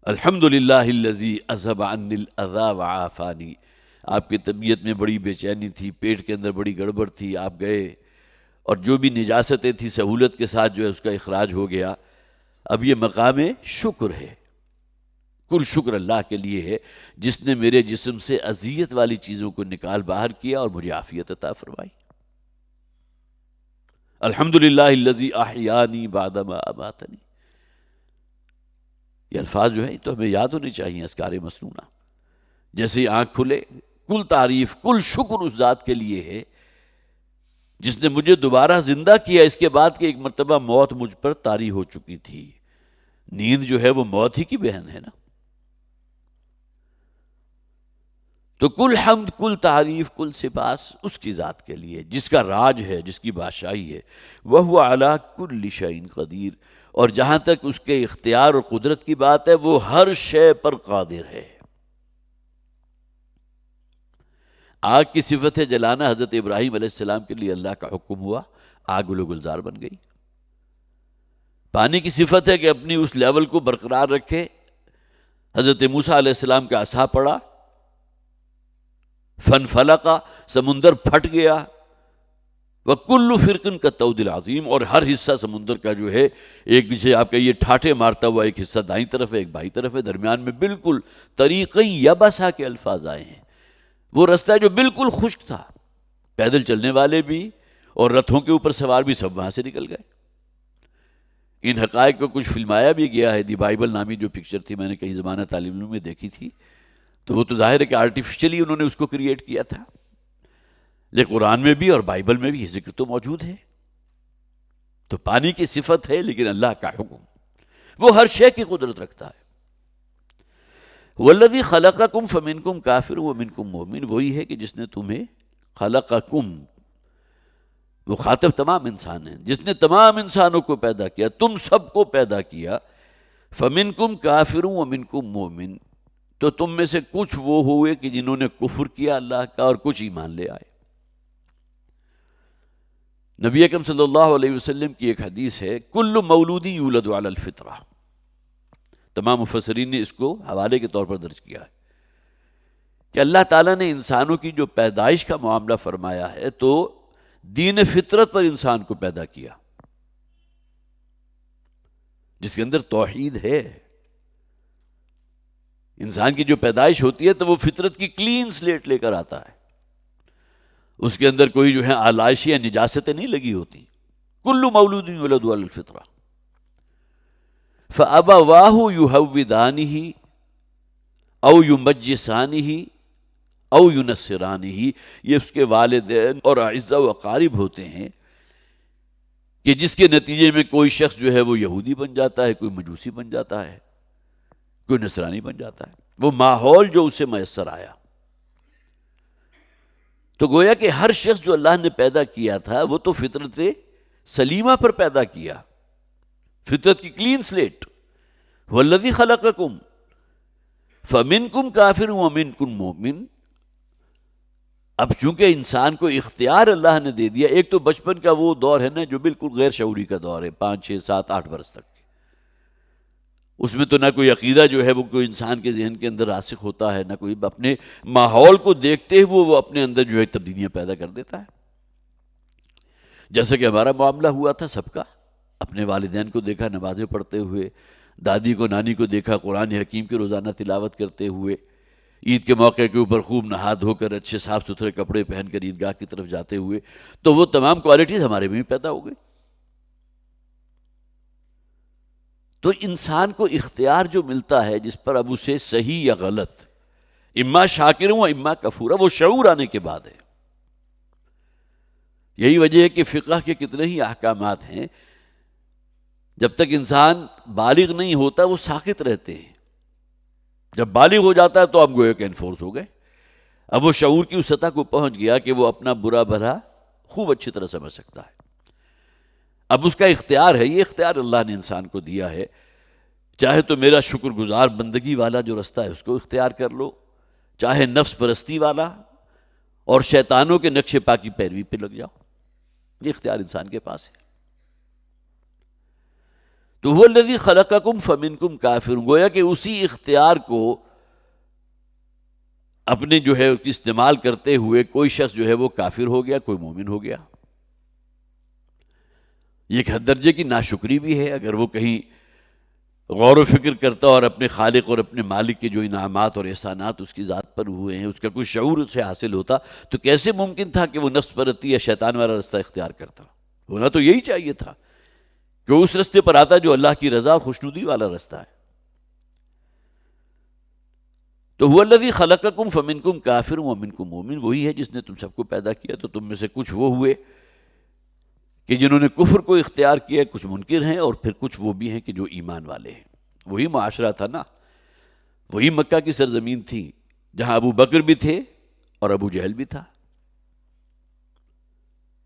الحمدللہ الذی اذھب عنی الاذی وعافانی، آپ کی طبیعت میں بڑی بے چینی تھی، پیٹ کے اندر بڑی گڑبڑ تھی، آپ گئے اور جو بھی نجاستیں تھی سہولت کے ساتھ جو ہے اس کا اخراج ہو گیا۔ اب یہ مقام شکر ہے، کل شکر اللہ کے لیے ہے جس نے میرے جسم سے اذیت والی چیزوں کو نکال باہر کیا اور مجھے عافیت عطا فرمائی۔ الحمدللہ الذی احیانی بعدما اماتنی، یہ الفاظ جو ہیں تو ہمیں یاد ہونے چاہیے اذکار مسنونہ۔ جیسے آنکھ کھلے، کل تعریف، کل شکر اس ذات کے لیے ہے جس نے مجھے دوبارہ زندہ کیا، اس کے بعد کہ ایک مرتبہ موت مجھ پر طاری ہو چکی تھی۔ نیند جو ہے وہ موت ہی کی بہن ہے نا۔ تو کل حمد، کل تعریف، کل سپاس اس کی ذات کے لیے جس کا راج ہے، جس کی بادشاہی ہے۔ وَهُوَ عَلَىٰ كُلِّ شَيْءٍ قَدِيرٌ، اور جہاں تک اس کے اختیار اور قدرت کی بات ہے وہ ہر شے پر قادر ہے۔ آگ کی صفت ہے جلانا، حضرت ابراہیم علیہ السلام کے لیے اللہ کا حکم ہوا، آگ گل و گلزار بن گئی۔ پانی کی صفت ہے کہ اپنی اس لیول کو برقرار رکھے، حضرت موسیٰ علیہ السلام کا عصا پڑا، فَانْفَلَقَ، سمندر پھٹ گیا، وَكُلُّ فِرْقٍ كَالطَّوْدِ الْعَظِيمِ، اور ہر حصہ سمندر کا جو ہے ایک پیچھے آپ کا یہ ٹھاٹھے مارتا ہوا، ایک حصہ دائیں طرف ہے ایک بائیں طرف ہے، درمیان میں بالکل طریقِ یبسا کے الفاظ آئے ہیں۔ وہ رستہ جو بالکل خشک تھا، پیدل چلنے والے بھی اور رتھوں کے اوپر سوار بھی سب وہاں سے نکل گئے۔ ان حقائق کو کچھ فلمایا بھی گیا ہے، دی بائبل نامی جو پکچر تھی، میں نے کئی زمانہ تعلیم علوم میں دیکھی تھی، تو وہ تو ظاہر ہے کہ آرٹیفیشلی انہوں نے اس کو کریٹ کیا تھا، لیکن قرآن میں بھی اور بائبل میں بھی یہ ذکر تو موجود ہے۔ تو پانی کی صفت ہے لیکن اللہ کا حکم، وہ ہر شے کی قدرت رکھتا ہے۔ والذی خلقکم فمنکم کافر ومنکم مومن، وہی ہے کہ جس نے تمہیں خلقکم، مخاطب تمام انسان ہیں، جس نے تمام انسانوں کو پیدا کیا، تم سب کو پیدا کیا، فمنکم کافر ومنکم مومن، تو تم میں سے کچھ وہ ہوئے کہ جنہوں نے کفر کیا اللہ کا اور کچھ ایمان لے آئے۔ نبی اکرم صلی اللہ علیہ وسلم کی ایک حدیث ہے، کل مولود یولد علی الفطرہ، تمام مفسرین نے اس کو حوالے کے طور پر درج کیا ہے کہ اللہ تعالیٰ نے انسانوں کی جو پیدائش کا معاملہ فرمایا ہے تو دین فطرت پر انسان کو پیدا کیا، جس کے اندر توحید ہے۔ انسان کی جو پیدائش ہوتی ہے تو وہ فطرت کی کلین سلیٹ لے کر آتا ہے، اس کے اندر کوئی جو ہے آلائشی یا نجاستیں نہیں لگی ہوتی۔ کل مولود یولد علی الفطرہ فَأَبَوَاهُ يُهَوِّدَانِهِ أَوْ يُمَجِّسَانِهِ أَوْ يُنَصِّرَانِهِ، یہ اس کے والدین اور اعزاء و اقارب ہوتے ہیں کہ جس کے نتیجے میں کوئی شخص جو ہے وہ یہودی بن جاتا ہے، کوئی مجوسی بن جاتا ہے، کوئی نصرانی بن جاتا ہے، وہ ماحول جو اسے میسر آیا۔ تو گویا کہ ہر شخص جو اللہ نے پیدا کیا تھا وہ تو فطرت سلیمہ پر پیدا کیا، فطرت کی کلین سلیٹ۔ والذی خلقکم فمنکم کافر ومنکم مومن، اب چونکہ انسان کو اختیار اللہ نے دے دیا، ایک تو بچپن کا وہ دور ہے نا جو بالکل غیر شعوری کا دور ہے، 5 6 7 8 برس تک، اس میں تو نہ کوئی عقیدہ جو ہے وہ کوئی انسان کے ذہن کے اندر راسخ ہوتا ہے، نہ کوئی اپنے ماحول کو دیکھتے ہوئے وہ اپنے اندر جو ہے تبدیلیاں پیدا کر دیتا ہے۔ جیسا کہ ہمارا معاملہ ہوا تھا سب کا، اپنے والدین کو دیکھا نمازیں پڑھتے ہوئے، دادی کو نانی کو دیکھا قرآن حکیم کی روزانہ تلاوت کرتے ہوئے، عید کے موقع کے اوپر خوب نہا دھو کر اچھے صاف ستھرے کپڑے پہن کر عیدگاہ کی طرف جاتے ہوئے، تو وہ تمام کوالٹیز ہمارے میں بھی پیدا ہو گئی۔ تو انسان کو اختیار جو ملتا ہے جس پر اب اسے صحیح یا غلط، اما شاکر و اما کفورا، وہ شعور آنے کے بعد ہے۔ یہی وجہ ہے کہ فقہ کے کتنے ہی احکامات ہیں، جب تک انسان بالغ نہیں ہوتا وہ ساکت رہتے ہیں، جب بالغ ہو جاتا ہے تو اب گویا کہ انفورس ہو گئے، اب وہ شعور کی اس سطح کو پہنچ گیا کہ وہ اپنا برا بھلا خوب اچھی طرح سمجھ سکتا ہے۔ اب اس کا اختیار ہے، یہ اختیار اللہ نے انسان کو دیا ہے، چاہے تو میرا شکر گزار بندگی والا جو رستہ ہے اس کو اختیار کر لو، چاہے نفس پرستی والا اور شیطانوں کے نقش پا کی پیروی پہ لگ جاؤ، یہ اختیار انسان کے پاس ہے۔ تو هو الذی خلقکم فمنکم کافر، گویا کہ اسی اختیار کو اپنے جو ہے استعمال کرتے ہوئے کوئی شخص جو ہے وہ کافر ہو گیا، کوئی مومن ہو گیا۔ یہ ایک حد درجے کی ناشکری بھی ہے، اگر وہ کہیں غور و فکر کرتا اور اپنے خالق اور اپنے مالک کے جو انعامات اور احسانات اس کی ذات پر ہوئے ہیں اس کا کوئی شعور اسے حاصل ہوتا تو کیسے ممکن تھا کہ وہ نفس پرستی یا شیطان والا رستہ اختیار کرتا؟ ہونا تو یہی چاہیے تھا کہ وہ اس رستے پر آتا جو اللہ کی رضا اور خوشنودی والا رستہ ہے۔ تو هو الذی خلقکم فمنکم کافر ومنکم مومن، وہی ہے جس نے تم سب کو پیدا کیا، تو تم میں سے کچھ وہ ہوئے کہ جنہوں نے کفر کو اختیار کیا، کچھ منکر ہیں، اور پھر کچھ وہ بھی ہیں کہ جو ایمان والے ہیں۔ وہی معاشرہ تھا نا، وہی مکہ کی سرزمین تھی جہاں ابو بکر بھی تھے اور ابو جہل بھی تھا۔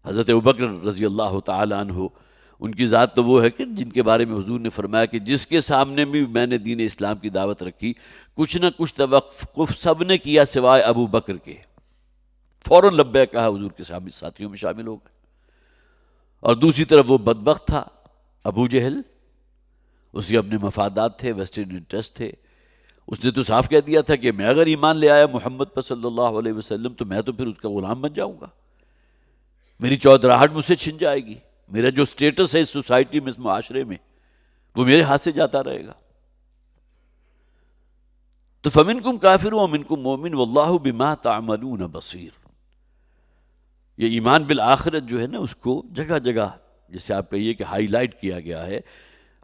حضرت ابو بکر رضی اللہ تعالی عنہ، ان کی ذات تو وہ ہے کہ جن کے بارے میں حضور نے فرمایا کہ جس کے سامنے بھی میں نے دین اسلام کی دعوت رکھی کچھ نہ کچھ توقف سب نے کیا سوائے ابو بکر کے، فوراً لبیک کہا، حضور کے ساتھیوں میں شامل ہو گئے۔ اور دوسری طرف وہ بدبخت تھا ابو جہل، اس کے اپنے مفادات تھے، ویسٹرن انٹرسٹ تھے، اس نے تو صاف کہہ دیا تھا کہ میں اگر ایمان لے آیا محمد پر صلی اللہ علیہ وسلم تو میں تو پھر اس کا غلام بن جاؤں گا، میری چودراہٹ مجھ سے چھن جائے گی، میرا جو سٹیٹس ہے اس سوسائٹی میں، اس معاشرے میں، وہ میرے ہاتھ سے جاتا رہے گا۔ تو فمنکم کافر ومنکم مومن واللہ بما تعملون بصیر، یہ ایمان بالآخرت جو ہے نا اس کو جگہ جگہ جیسے آپ کہیے کہ ہائی لائٹ کیا گیا ہے،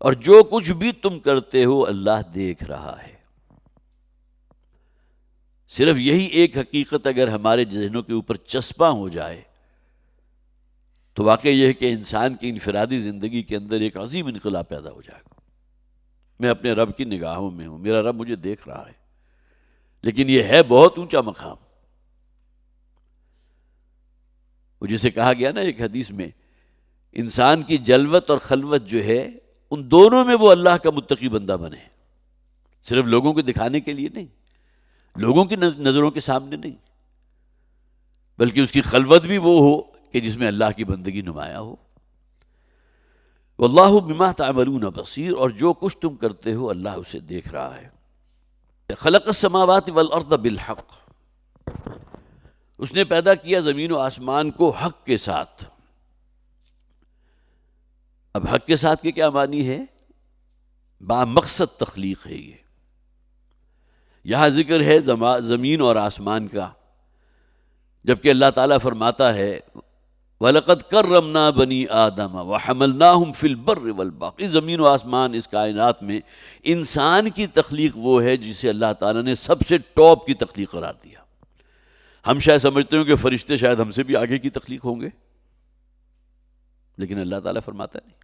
اور جو کچھ بھی تم کرتے ہو اللہ دیکھ رہا ہے۔ صرف یہی ایک حقیقت اگر ہمارے ذہنوں کے اوپر چسپاں ہو جائے تو واقعی یہ ہے کہ انسان کی انفرادی زندگی کے اندر ایک عظیم انقلاب پیدا ہو جائے گا۔ میں اپنے رب کی نگاہوں میں ہوں، میرا رب مجھے دیکھ رہا ہے، لیکن یہ ہے بہت اونچا مقام۔ وہ جسے کہا گیا نا ایک حدیث میں، انسان کی جلوت اور خلوت جو ہے ان دونوں میں وہ اللہ کا متقی بندہ بنے، صرف لوگوں کو دکھانے کے لیے نہیں، لوگوں کی نظروں کے سامنے نہیں، بلکہ اس کی خلوت بھی وہ ہو کہ جس میں اللہ کی بندگی نمایاں ہو۔ واللہ بما تعملون بصیر، اور جو کچھ تم کرتے ہو اللہ اسے دیکھ رہا ہے۔ خلق السماوات والارض بالحق، اس نے پیدا کیا زمین و آسمان کو حق کے ساتھ۔ اب حق کے ساتھ کے کیا معنی ہے؟ با مقصد تخلیق ہے یہ۔ یہاں ذکر ہے زمین اور آسمان کا، جبکہ اللہ تعالیٰ فرماتا ہے وَلَقَدْ كَرَّمْنَا بَنِي آدَمَ وَحَمَلْنَاهُمْ فِي الْبَرِّ وَالْبَحْرِ۔ اس زمین و آسمان، اس کائنات میں انسان کی تخلیق وہ ہے جسے اللہ تعالیٰ نے سب سے ٹاپ کی تخلیق قرار دیا۔ ہم شاید سمجھتے ہوں کہ فرشتے شاید ہم سے بھی آگے کی تخلیق ہوں گے، لیکن اللہ تعالیٰ فرماتا نہیں،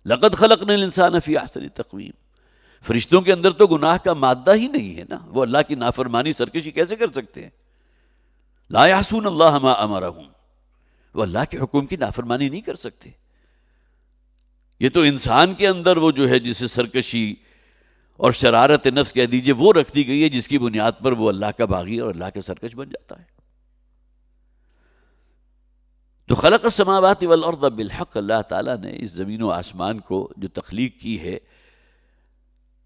لَقَدْ خَلَقْنَا الْإِنسَانَ فِي أَحْسَنِ تَقْوِيمٍ۔ فرشتوں کے اندر تو گناہ کا مادہ ہی نہیں ہے نا، وہ اللہ کی نافرمانی سرکشی کیسے کر سکتے ہیں؟ لا يعصون اللہ ما امرہم، وہ اللہ کے حکم کی نافرمانی نہیں کر سکتے۔ یہ تو انسان کے اندر وہ جو ہے جسے سرکشی اور شرارت نفس کہہ دیجئے وہ رکھ دی گئی ہے، جس کی بنیاد پر وہ اللہ کا باغی اور اللہ کا سرکش بن جاتا ہے۔ تو خلق السماوات والارض بالحق، اللہ تعالیٰ نے اس زمین و آسمان کو جو تخلیق کی ہے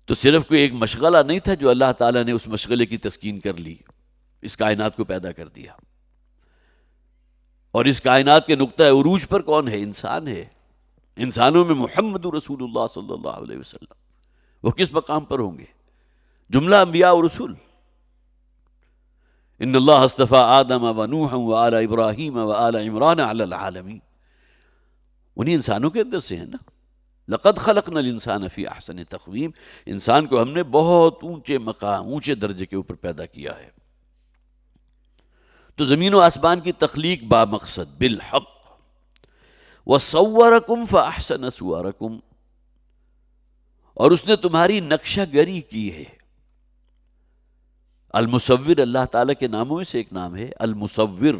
تو صرف کوئی ایک مشغلہ نہیں تھا جو اللہ تعالیٰ نے اس مشغلے کی تسکین کر لی، اس کائنات کو پیدا کر دیا۔ اور اس کائنات کے نقطہ عروج پر کون ہے؟ انسان ہے۔ انسانوں میں محمد رسول اللہ صلی اللہ علیہ وسلم، وہ کس مقام پر ہوں گے؟ جملہ انبیاء و رسول۔ ان اللہ اصطفیٰ آدم و نوح و آل ابراہیم و آل عمران علی العالمین، انہی انسانوں کے اندر سے ہیں نا۔ لقد خلقنا الانسان فی احسن تقویم، انسان کو ہم نے بہت اونچے مقام، اونچے درجے کے اوپر پیدا کیا ہے۔ تو زمین و آسمان کی تخلیق با مقصد بالحق، وصورکم فاحسن صورکم، اور اس نے تمہاری نقشہ گری کی ہے۔ المصور اللہ تعالیٰ کے ناموں میں سے ایک نام ہے المصور،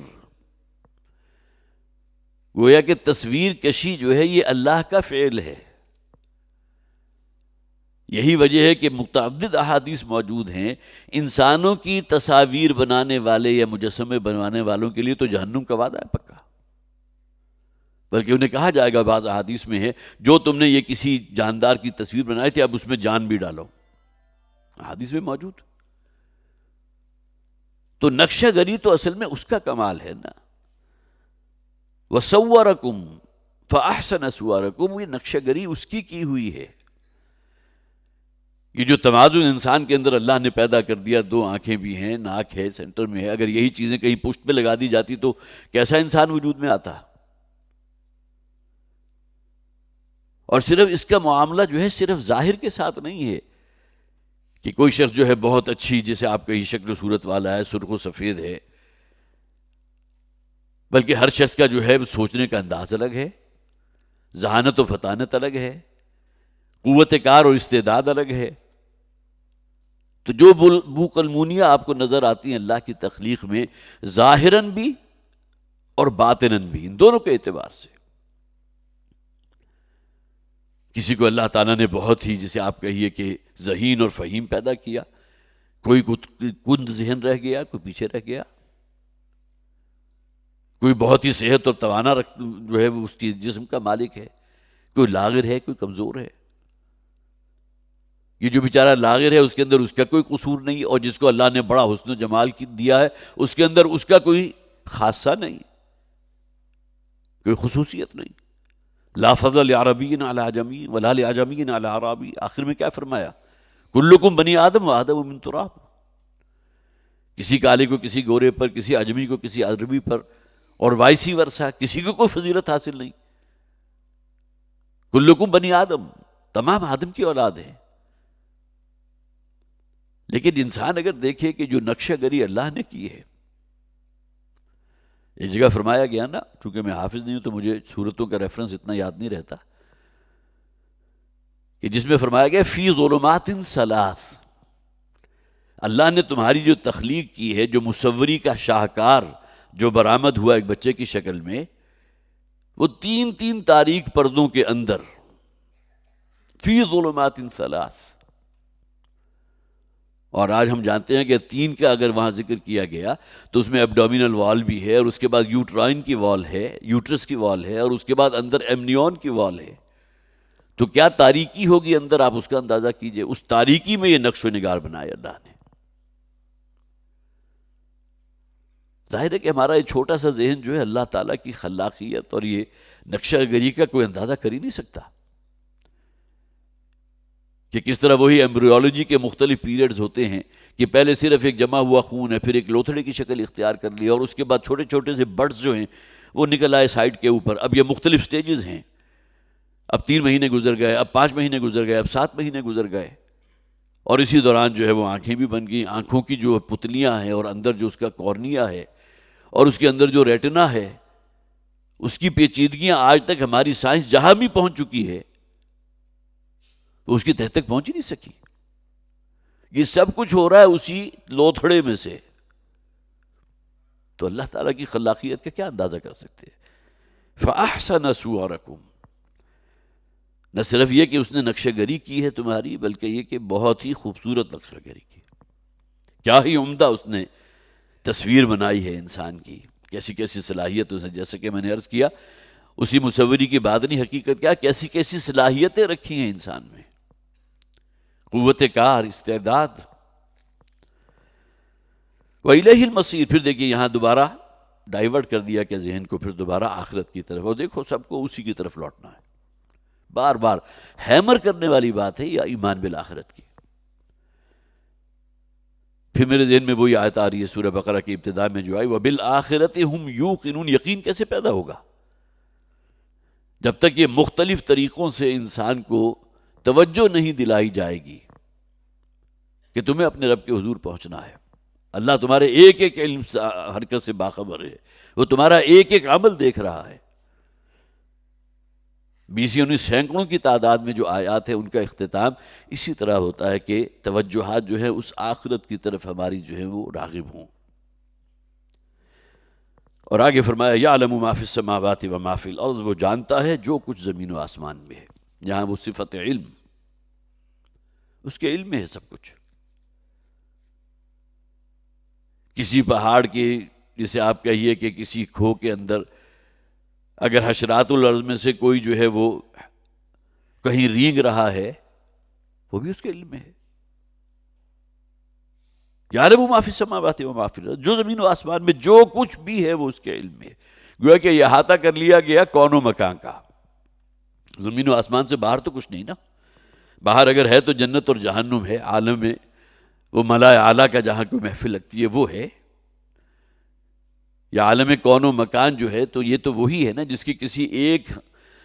گویا کہ تصویر کشی جو ہے یہ اللہ کا فعل ہے۔ یہی وجہ ہے کہ متعدد احادیث موجود ہیں انسانوں کی تصاویر بنانے والے یا مجسمے بنوانے والوں کے لیے تو جہنم کا وعدہ ہے پکا، بلکہ انہیں کہا جائے گا، بعض احادیث میں ہے جو تم نے یہ کسی جاندار کی تصویر بنائی تھی اب اس میں جان بھی ڈالو، احادیث میں موجود۔ تو نقشہ گری تو اصل میں اس کا کمال ہے نا، وَصَوَّرَكُمْ فَأَحْسَنَ صُوَرَكُمْ، یہ نقشہ گری اس کی ہوئی ہے۔ یہ جو توازن انسان کے اندر اللہ نے پیدا کر دیا، دو آنکھیں بھی ہیں، ناک ہے، سینٹر میں ہے، اگر یہی چیزیں کہیں پشت پہ لگا دی جاتی تو کیسا انسان وجود میں آتا؟ اور صرف اس کا معاملہ جو ہے صرف ظاہر کے ساتھ نہیں ہے کہ کوئی شخص جو ہے بہت اچھی، جیسے آپ کہیں شکل و صورت والا ہے، سرخ و سفید ہے، بلکہ ہر شخص کا جو ہے سوچنے کا انداز الگ ہے، ذہانت و فطانت الگ ہے، قوت کار اور استعداد الگ ہے۔ تو جو بوقلمونیاں آپ کو نظر آتی ہیں اللہ کی تخلیق میں، ظاہراً بھی اور باطناً بھی، ان دونوں کے اعتبار سے، کسی کو اللہ تعالیٰ نے بہت ہی، جسے آپ کہیے کہ ذہین اور فہیم پیدا کیا، کوئی کند ذہن رہ گیا، کوئی پیچھے رہ گیا، کوئی بہت ہی صحت اور توانا جو ہے وہ اس کی جسم کا مالک ہے، کوئی لاغر ہے، کوئی کمزور ہے۔ یہ جو بیچارہ لاغر ہے اس کے اندر اس کا کوئی قصور نہیں، اور جس کو اللہ نے بڑا حسن و جمال دیا ہے اس کے اندر اس کا کوئی خاصہ نہیں، کوئی خصوصیت نہیں۔ لا فضل لعربی علی عجمی ولا لعجمی علی عربی، آخر میں کیا فرمایا؟ کلکم بنی آدم و آدم من تراب، کسی کالے کو کسی گورے پر، کسی عجمی کو کسی عربی پر، اور وائسی ورثہ، کسی کو کوئی فضیلت حاصل نہیں۔ کلکم بنی آدم، تمام آدم کی اولاد ہے۔ لیکن انسان اگر دیکھے کہ جو نقشہ گری اللہ نے کی ہے، ایک جگہ فرمایا گیا نا، چونکہ میں حافظ نہیں ہوں تو مجھے صورتوں کا ریفرنس اتنا یاد نہیں رہتا، کہ جس میں فرمایا گیا فی ظلمات ثلاث، اللہ نے تمہاری جو تخلیق کی ہے، جو مصوری کا شاہکار جو برآمد ہوا ایک بچے کی شکل میں، وہ تین تاریک پردوں کے اندر، فی ظلمات ثلاث۔ اور آج ہم جانتے ہیں کہ 3 کا اگر وہاں ذکر کیا گیا تو اس میں ایبڈومینل وال بھی ہے، اور اس کے بعد یوٹرائن کی وال ہے، یوٹرس کی وال ہے، اور اس کے بعد اندر ایمنیون کی وال ہے۔ تو کیا تاریکی ہوگی اندر، آپ اس کا اندازہ کیجئے۔ اس تاریکی میں یہ نقش و نگار بنایا اللہ نے۔ ظاہر ہے کہ ہمارا یہ چھوٹا سا ذہن جو ہے اللہ تعالیٰ کی خلاقیت اور یہ نقشہ گری کا کوئی اندازہ کر ہی نہیں سکتا، کہ کس طرح وہی ایمبریولوجی کے مختلف پیریڈز ہوتے ہیں کہ پہلے صرف ایک جمع ہوا خون ہے، پھر ایک لوتھڑے کی شکل اختیار کر لی، اور اس کے بعد چھوٹے چھوٹے سے بڈز جو ہیں وہ نکل آئے سائڈ کے اوپر۔ اب یہ مختلف سٹیجز ہیں، اب 3 مہینے گزر گئے، اب 5 مہینے گزر گئے، اب 7 مہینے گزر گئے، اور اسی دوران جو ہے وہ آنکھیں بھی بن گئیں، آنکھوں کی جو پتلیاں ہیں اور اندر جو اس کا کارنیا ہے اور اس کے اندر جو ریٹنا ہے، اس کی پیچیدگیاں آج تک ہماری سائنس جہاں بھی پہنچ چکی ہے وہ اس کی تہ تک پہنچ ہی نہیں سکی۔ یہ سب کچھ ہو رہا ہے اسی لوتھڑے میں سے، تو اللہ تعالیٰ کی خلاقیت کا کیا اندازہ کر سکتے ہیں۔ فَأَحْسَنَ صُوَرَكُمْ، نہ صرف یہ کہ اس نے نقشہ گری کی ہے تمہاری، بلکہ یہ کہ بہت ہی خوبصورت نقشہ گری کی، کیا ہی عمدہ اس نے تصویر بنائی ہے انسان کی، کیسی کیسی صلاحیتوں سے، جیسے کہ میں نے عرض کیا اسی مصوری کی باطنی حقیقت کیا، کیسی کیسی صلاحیتیں رکھی ہیں انسان میں، قوت کار، استعداد۔ وَإِلَيْهِ الْمَصِيرُ، پھر دیکھیے یہاں دوبارہ ڈائیورٹ کر دیا کہ ذہن کو پھر دوبارہ آخرت کی طرف، اور دیکھو سب کو اسی کی طرف لوٹنا ہے، بار بار ہیمر کرنے والی بات ہے یہ ایمان بالآخرت کی۔ پھر میرے ذہن میں وہی آیت آ رہی ہے سورہ بقرہ کی ابتدا میں جو آئی، وَبِالْآخِرَةِ هُمْ يُوقِنُونَ، یقین کیسے پیدا ہوگا جب تک یہ مختلف طریقوں سے انسان کو توجہ نہیں دلائی جائے گی کہ تمہیں اپنے رب کے حضور پہنچنا ہے۔ اللہ تمہارے ایک ایک علم حرکت سے باخبر ہے، وہ تمہارا ایک ایک عمل دیکھ رہا ہے۔ 20 سینکڑوں کی تعداد میں جو آیات ہیں ان کا اختتام اسی طرح ہوتا ہے کہ توجہات جو ہے اس آخرت کی طرف ہماری جو ہے وہ راغب ہوں۔ اور آگے فرمایا یعلم ما فی السماوات و ما فی الارض، وہ جانتا ہے جو کچھ زمین و آسمان میں ہے، یہاں وہ صفت علم، اس کے علم میں ہے سب کچھ. کسی پہاڑ کے، جسے آپ کہیے کہ کسی کھو کے اندر اگر حشرات الارض میں سے کوئی جو ہے وہ کہیں رینگ رہا ہے، وہ بھی اس کے علم میں ہے. یعلم ما فی السماوات و ما فی الارض، جو زمین و آسمان میں جو کچھ بھی ہے وہ اس کے علم میں ہے. گویا کہ احاطہ کر لیا گیا کون و مکان کا. زمین و آسمان سے باہر تو کچھ نہیں نا. باہر اگر ہے تو جنت اور جہنم ہے، عالم میں وہ ملائے اعلیٰ کا جہاں کوئی محفل لگتی ہے وہ ہے. یا عالم کون و مکان جو ہے تو یہ تو وہی ہے نا جس کی کسی ایک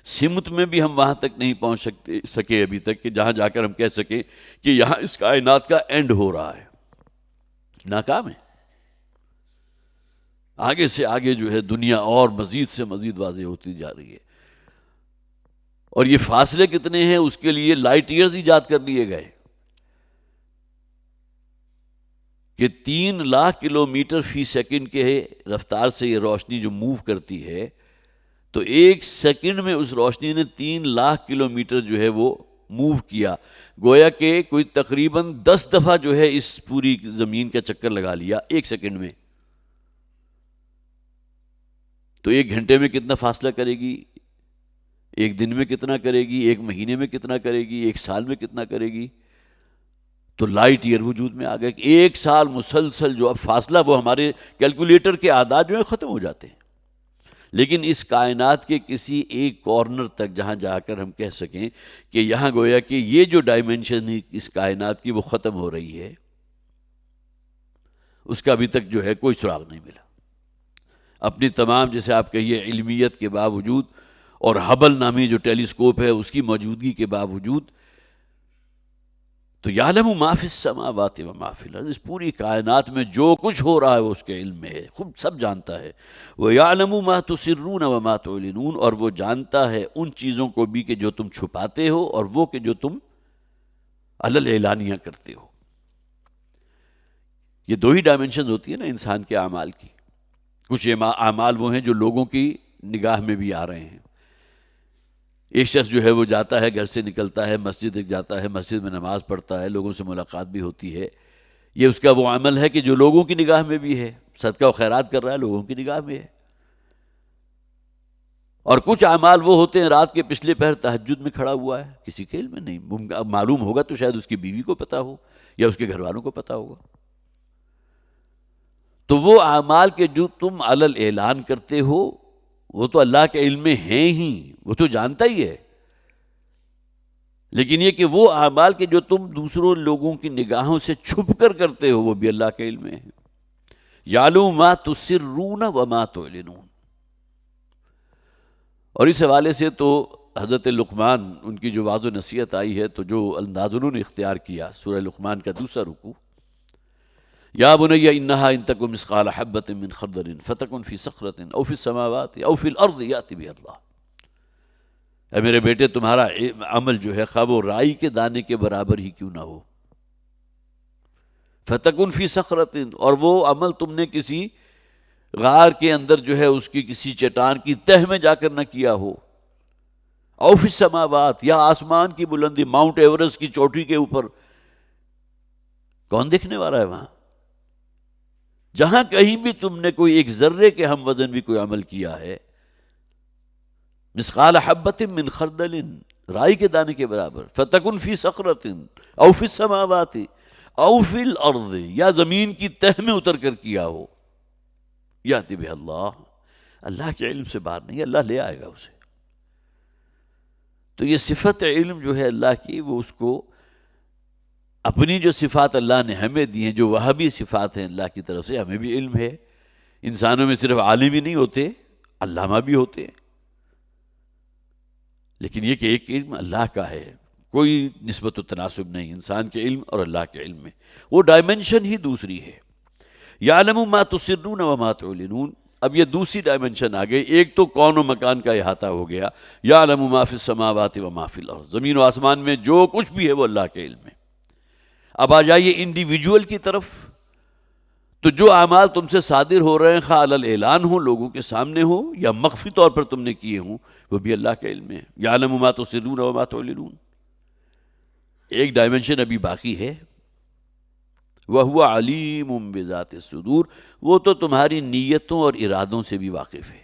سمت میں بھی ہم وہاں تک نہیں پہنچ سکے ابھی تک کہ جہاں جا کر ہم کہہ سکیں کہ یہاں اس کائنات کا اینڈ ہو رہا ہے. ناکام ہے. آگے سے آگے جو ہے دنیا اور مزید سے مزید واضح ہوتی جا رہی ہے. اور یہ فاصلے کتنے ہیں اس کے لیے لائٹ ایئرز ایجاد کر لیے گئے کہ 3 لاکھ کلومیٹر فی سیکنڈ کے رفتار سے یہ روشنی جو موو کرتی ہے تو ایک سیکنڈ میں اس روشنی نے 3 لاکھ کلومیٹر جو ہے وہ موو کیا. گویا کہ کوئی تقریباً 10 دفعہ جو ہے اس پوری زمین کا چکر لگا لیا ایک سیکنڈ میں. تو 1 گھنٹے میں کتنا فاصلہ کرے گی، 1 دن میں کتنا کرے گی، 1 مہینے میں کتنا کرے گی، 1 سال میں کتنا کرے گی. تو لائٹ ایئر وجود میں آ گئے کہ 1 سال مسلسل جو اب فاصلہ وہ ہمارے کیلکولیٹر کے اعداد جو ہیں ختم ہو جاتے ہیں. لیکن اس کائنات کے کسی ایک کارنر تک جہاں جا کر ہم کہہ سکیں کہ یہاں گویا کہ یہ جو ڈائمنشن اس کائنات کی وہ ختم ہو رہی ہے، اس کا ابھی تک جو ہے کوئی سراغ نہیں ملا. اپنی تمام جیسے آپ کہیے علمیت کے باوجود اور ہبل نامی جو ٹیلیسکوپ ہے اس کی موجودگی کے باوجود تو یعلم ما فی السماوات و ما فی الارض، اس پوری کائنات میں جو کچھ ہو رہا ہے وہ اس کے علم میں ہے، خود سب جانتا ہے. وَيَعْلَمُ مَا تُسِرُّونَ وَمَا تُعْلِنُونَ، اور وہ جانتا ہے ان چیزوں کو بھی کہ جو تم چھپاتے ہو اور وہ کہ جو تم اعلانیہ کرتے ہو. یہ 2 ہی ڈائمنشنز ہوتی ہیں نا انسان کے اعمال کی. کچھ اعمال وہ ہیں جو لوگوں کی نگاہ میں بھی آ رہے ہیں. ایک شخص جو ہے وہ جاتا ہے، گھر سے نکلتا ہے، مسجد جاتا ہے، مسجد میں نماز پڑھتا ہے، لوگوں سے ملاقات بھی ہوتی ہے. یہ اس کا وہ عمل ہے کہ جو لوگوں کی نگاہ میں بھی ہے، صدقہ و خیرات کر رہا ہے، لوگوں کی نگاہ میں ہے. اور کچھ اعمال وہ ہوتے ہیں، رات کے پچھلے پہر تہجد میں کھڑا ہوا ہے، کسی کے علم میں نہیں. معلوم ہوگا تو شاید اس کی بیوی کو پتا ہو یا اس کے گھر والوں کو پتا ہوگا. تو وہ اعمال کے جو تم اعلان کرتے ہو وہ تو اللہ کے علم میں ہیں ہی، وہ تو جانتا ہی ہے. لیکن یہ کہ وہ اعمال کے جو تم دوسروں لوگوں کی نگاہوں سے چھپ کر کرتے ہو وہ بھی اللہ کے علم میں ہے. یعلم ما تسرون وما تعلنون. اور اس حوالے سے تو حضرت لقمان ان کی جو واضح نصیحت آئی ہے تو جو انداز انہوں نے اختیار کیا، سورہ لقمان کا 2 رکوع، یا بنی انہا ان تک مثقال حبۃ من خردل فتکن فی صخرۃ او فی السماوات او فی الارض یأتی بہ اللہ. اے میرے بیٹے تمہارا عمل جو ہے خواہ وہ رائی کے دانے کے برابر ہی کیوں نہ ہو، فتکن فی صخرۃ، اور وہ عمل تم نے کسی غار کے اندر جو ہے اس کی کسی چٹان کی تہ میں جا کر نہ کیا ہو، او فی السماوات، یا آسمان کی بلندی، ماؤنٹ ایورسٹ کی چوٹی کے اوپر، کون دیکھنے والا ہے وہاں؟ جہاں کہیں بھی تم نے کوئی ایک ذرے کے ہم وزن بھی کوئی عمل کیا ہے، مثقال حبۃ من خردل، رائی کے دانے کے برابر، فتکن فی صخرۃ او فی السماوات او فی الارض، یا زمین کی تہ میں اتر کر کیا ہو، یأتی بہ اللہ، اللہ کے علم سے باہر نہیں، اللہ لے آئے گا اسے. تو یہ صفت علم جو ہے اللہ کی، وہ اس کو اپنی جو صفات اللہ نے ہمیں دی ہیں، جو وہابی صفات ہیں اللہ کی طرف سے، ہمیں بھی علم ہے. انسانوں میں صرف عالم ہی نہیں ہوتے، علامہ بھی ہوتے ہیں. لیکن یہ کہ ایک علم اللہ کا ہے، کوئی نسبت و تناسب نہیں انسان کے علم اور اللہ کے علم میں، وہ ڈائمنشن ہی دوسری ہے. یعلم ما تسرون وما تعلنون. اب یہ دوسری ڈائمنشن آ گئی. ایک تو کون و مکان کا احاطہ ہو گیا، یعلم ما فی السماوات وما فی الارض، زمین و آسمان میں جو کچھ بھی ہے وہ اللہ کے علم میں. اب آ جائیے انڈیویجول کی طرف. تو جو اعمال تم سے صادر ہو رہے ہیں، خواہ اعلان ہو، لوگوں کے سامنے ہو، یا مخفی طور پر تم نے کیے ہوں، وہ بھی اللہ کے علم میں ہے. یعلم ما تسرون وما تعلنون. ایک ڈائمنشن ابھی باقی ہے، وَهُوَ عَلِيمٌ بِذَاتِ الصُّدُورِ، وہ تو تمہاری نیتوں اور ارادوں سے بھی واقف ہے۔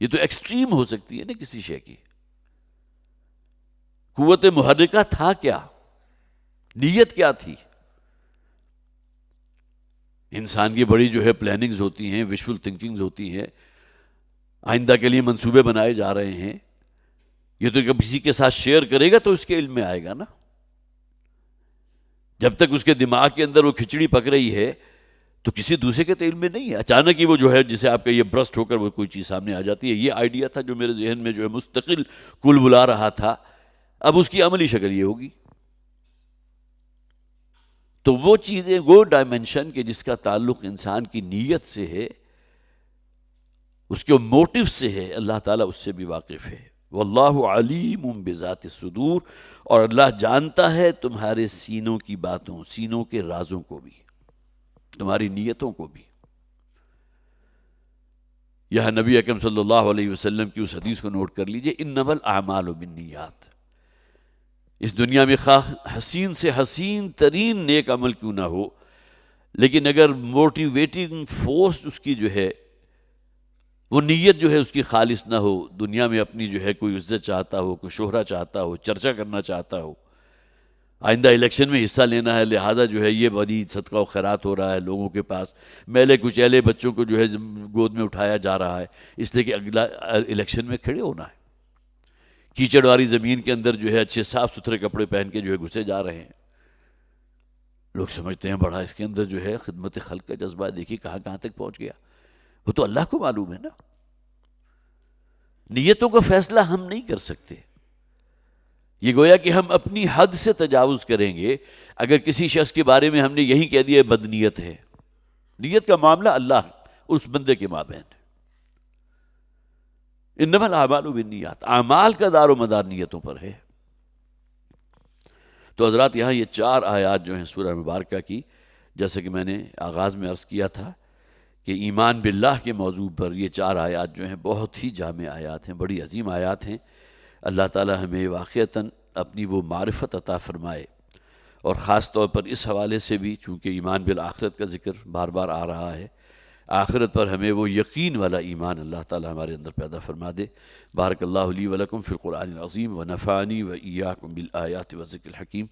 یہ تو ایکسٹریم ہو سکتی ہے نا کسی شے کی۔ قوت محرکہ تھا کیا؟ نیت کیا تھی؟ انسان کی بڑی جو ہے پلاننگز ہوتی ہیں، ویژول تھنکنگز ہوتی ہیں، آئندہ کے لیے منصوبے بنائے جا رہے ہیں۔ یہ تو جب کسی کے ساتھ شیئر کرے گا تو اس کے علم میں آئے گا نا۔ جب تک اس کے دماغ کے اندر وہ کھچڑی پک رہی ہے تو کسی دوسرے کے تو علم میں نہیں ہے۔ اچانک ہی وہ جو ہے جسے آپ کا یہ برسٹ ہو کر وہ کوئی چیز سامنے آ جاتی ہے، یہ آئیڈیا تھا جو میرے ذہن میں جو ہے مستقل کل بلا رہا تھا، اب اس کی عملی شکل یہ ہوگی۔ تو وہ چیزیں، وہ ڈائمنشن کہ جس کا تعلق انسان کی نیت سے ہے، اس کے موٹو سے ہے، اللہ تعالیٰ اس سے بھی واقف ہے۔ واللہ علیم بذات الصدور، اور اللہ جانتا ہے تمہارے سینوں کی باتوں، سینوں کے رازوں کو بھی، تمہاری نیتوں کو بھی۔ یہاں نبی اکرم صلی اللہ علیہ وسلم کی اس حدیث کو نوٹ کر لیجئے، انما الاعمال بالنیات۔ اس دنیا میں خواہ حسین سے حسین ترین نیک عمل کیوں نہ ہو، لیکن اگر موٹیویٹنگ فورس اس کی جو ہے، وہ نیت جو ہے اس کی خالص نہ ہو، دنیا میں اپنی جو ہے کوئی عزت چاہتا ہو، کوئی شہرہ چاہتا ہو، چرچا کرنا چاہتا ہو، آئندہ الیکشن میں حصہ لینا ہے، لہذا جو ہے یہ بڑی صدقہ و خیرات ہو رہا ہے لوگوں کے پاس، میلے کچیلے بچوں کو جو ہے گود میں اٹھایا جا رہا ہے اس لیے کہ اگلا الیکشن میں کھڑے ہونا ہے، کیچڑ والی زمین کے اندر جو ہے اچھے صاف ستھرے کپڑے پہن کے جو ہے گھسے جا رہے ہیں۔ لوگ سمجھتے ہیں بڑا اس کے اندر جو ہے خدمت خلق کا جذبہ، دیکھیے کہاں کہاں تک پہنچ گیا۔ وہ تو اللہ کو معلوم ہے نا۔ نیتوں کا فیصلہ ہم نہیں کر سکتے۔ یہ گویا کہ ہم اپنی حد سے تجاوز کریں گے اگر کسی شخص کے بارے میں ہم نے یہی کہہ دیا بد نیت ہے۔ نیت کا معاملہ اللہ اس بندے کے مابین ہے۔ انما الاعمال بالنیات، اعمال کا دار و مدار نیتوں پر ہے۔ تو حضرات یہاں یہ 4 آیات جو ہیں سورہ مبارکہ کی، جیسے کہ میں نے آغاز میں عرض کیا تھا کہ ایمان باللہ کے موضوع پر یہ 4 آیات جو ہیں بہت ہی جامع آیات ہیں، بڑی عظیم آیات ہیں۔ اللہ تعالی ہمیں واقعتاً اپنی وہ معرفت عطا فرمائے، اور خاص طور پر اس حوالے سے بھی چونکہ ایمان بالآخرت کا ذکر بار بار آ رہا ہے، آخرت پر ہمیں وہ یقین والا ایمان اللہ تعالی ہمارے اندر پیدا فرما دے۔ بارک اللہ لی ولکم فی القرآن العظیم ونفعنی وإیاکم بالآیات والذکر الحکیم۔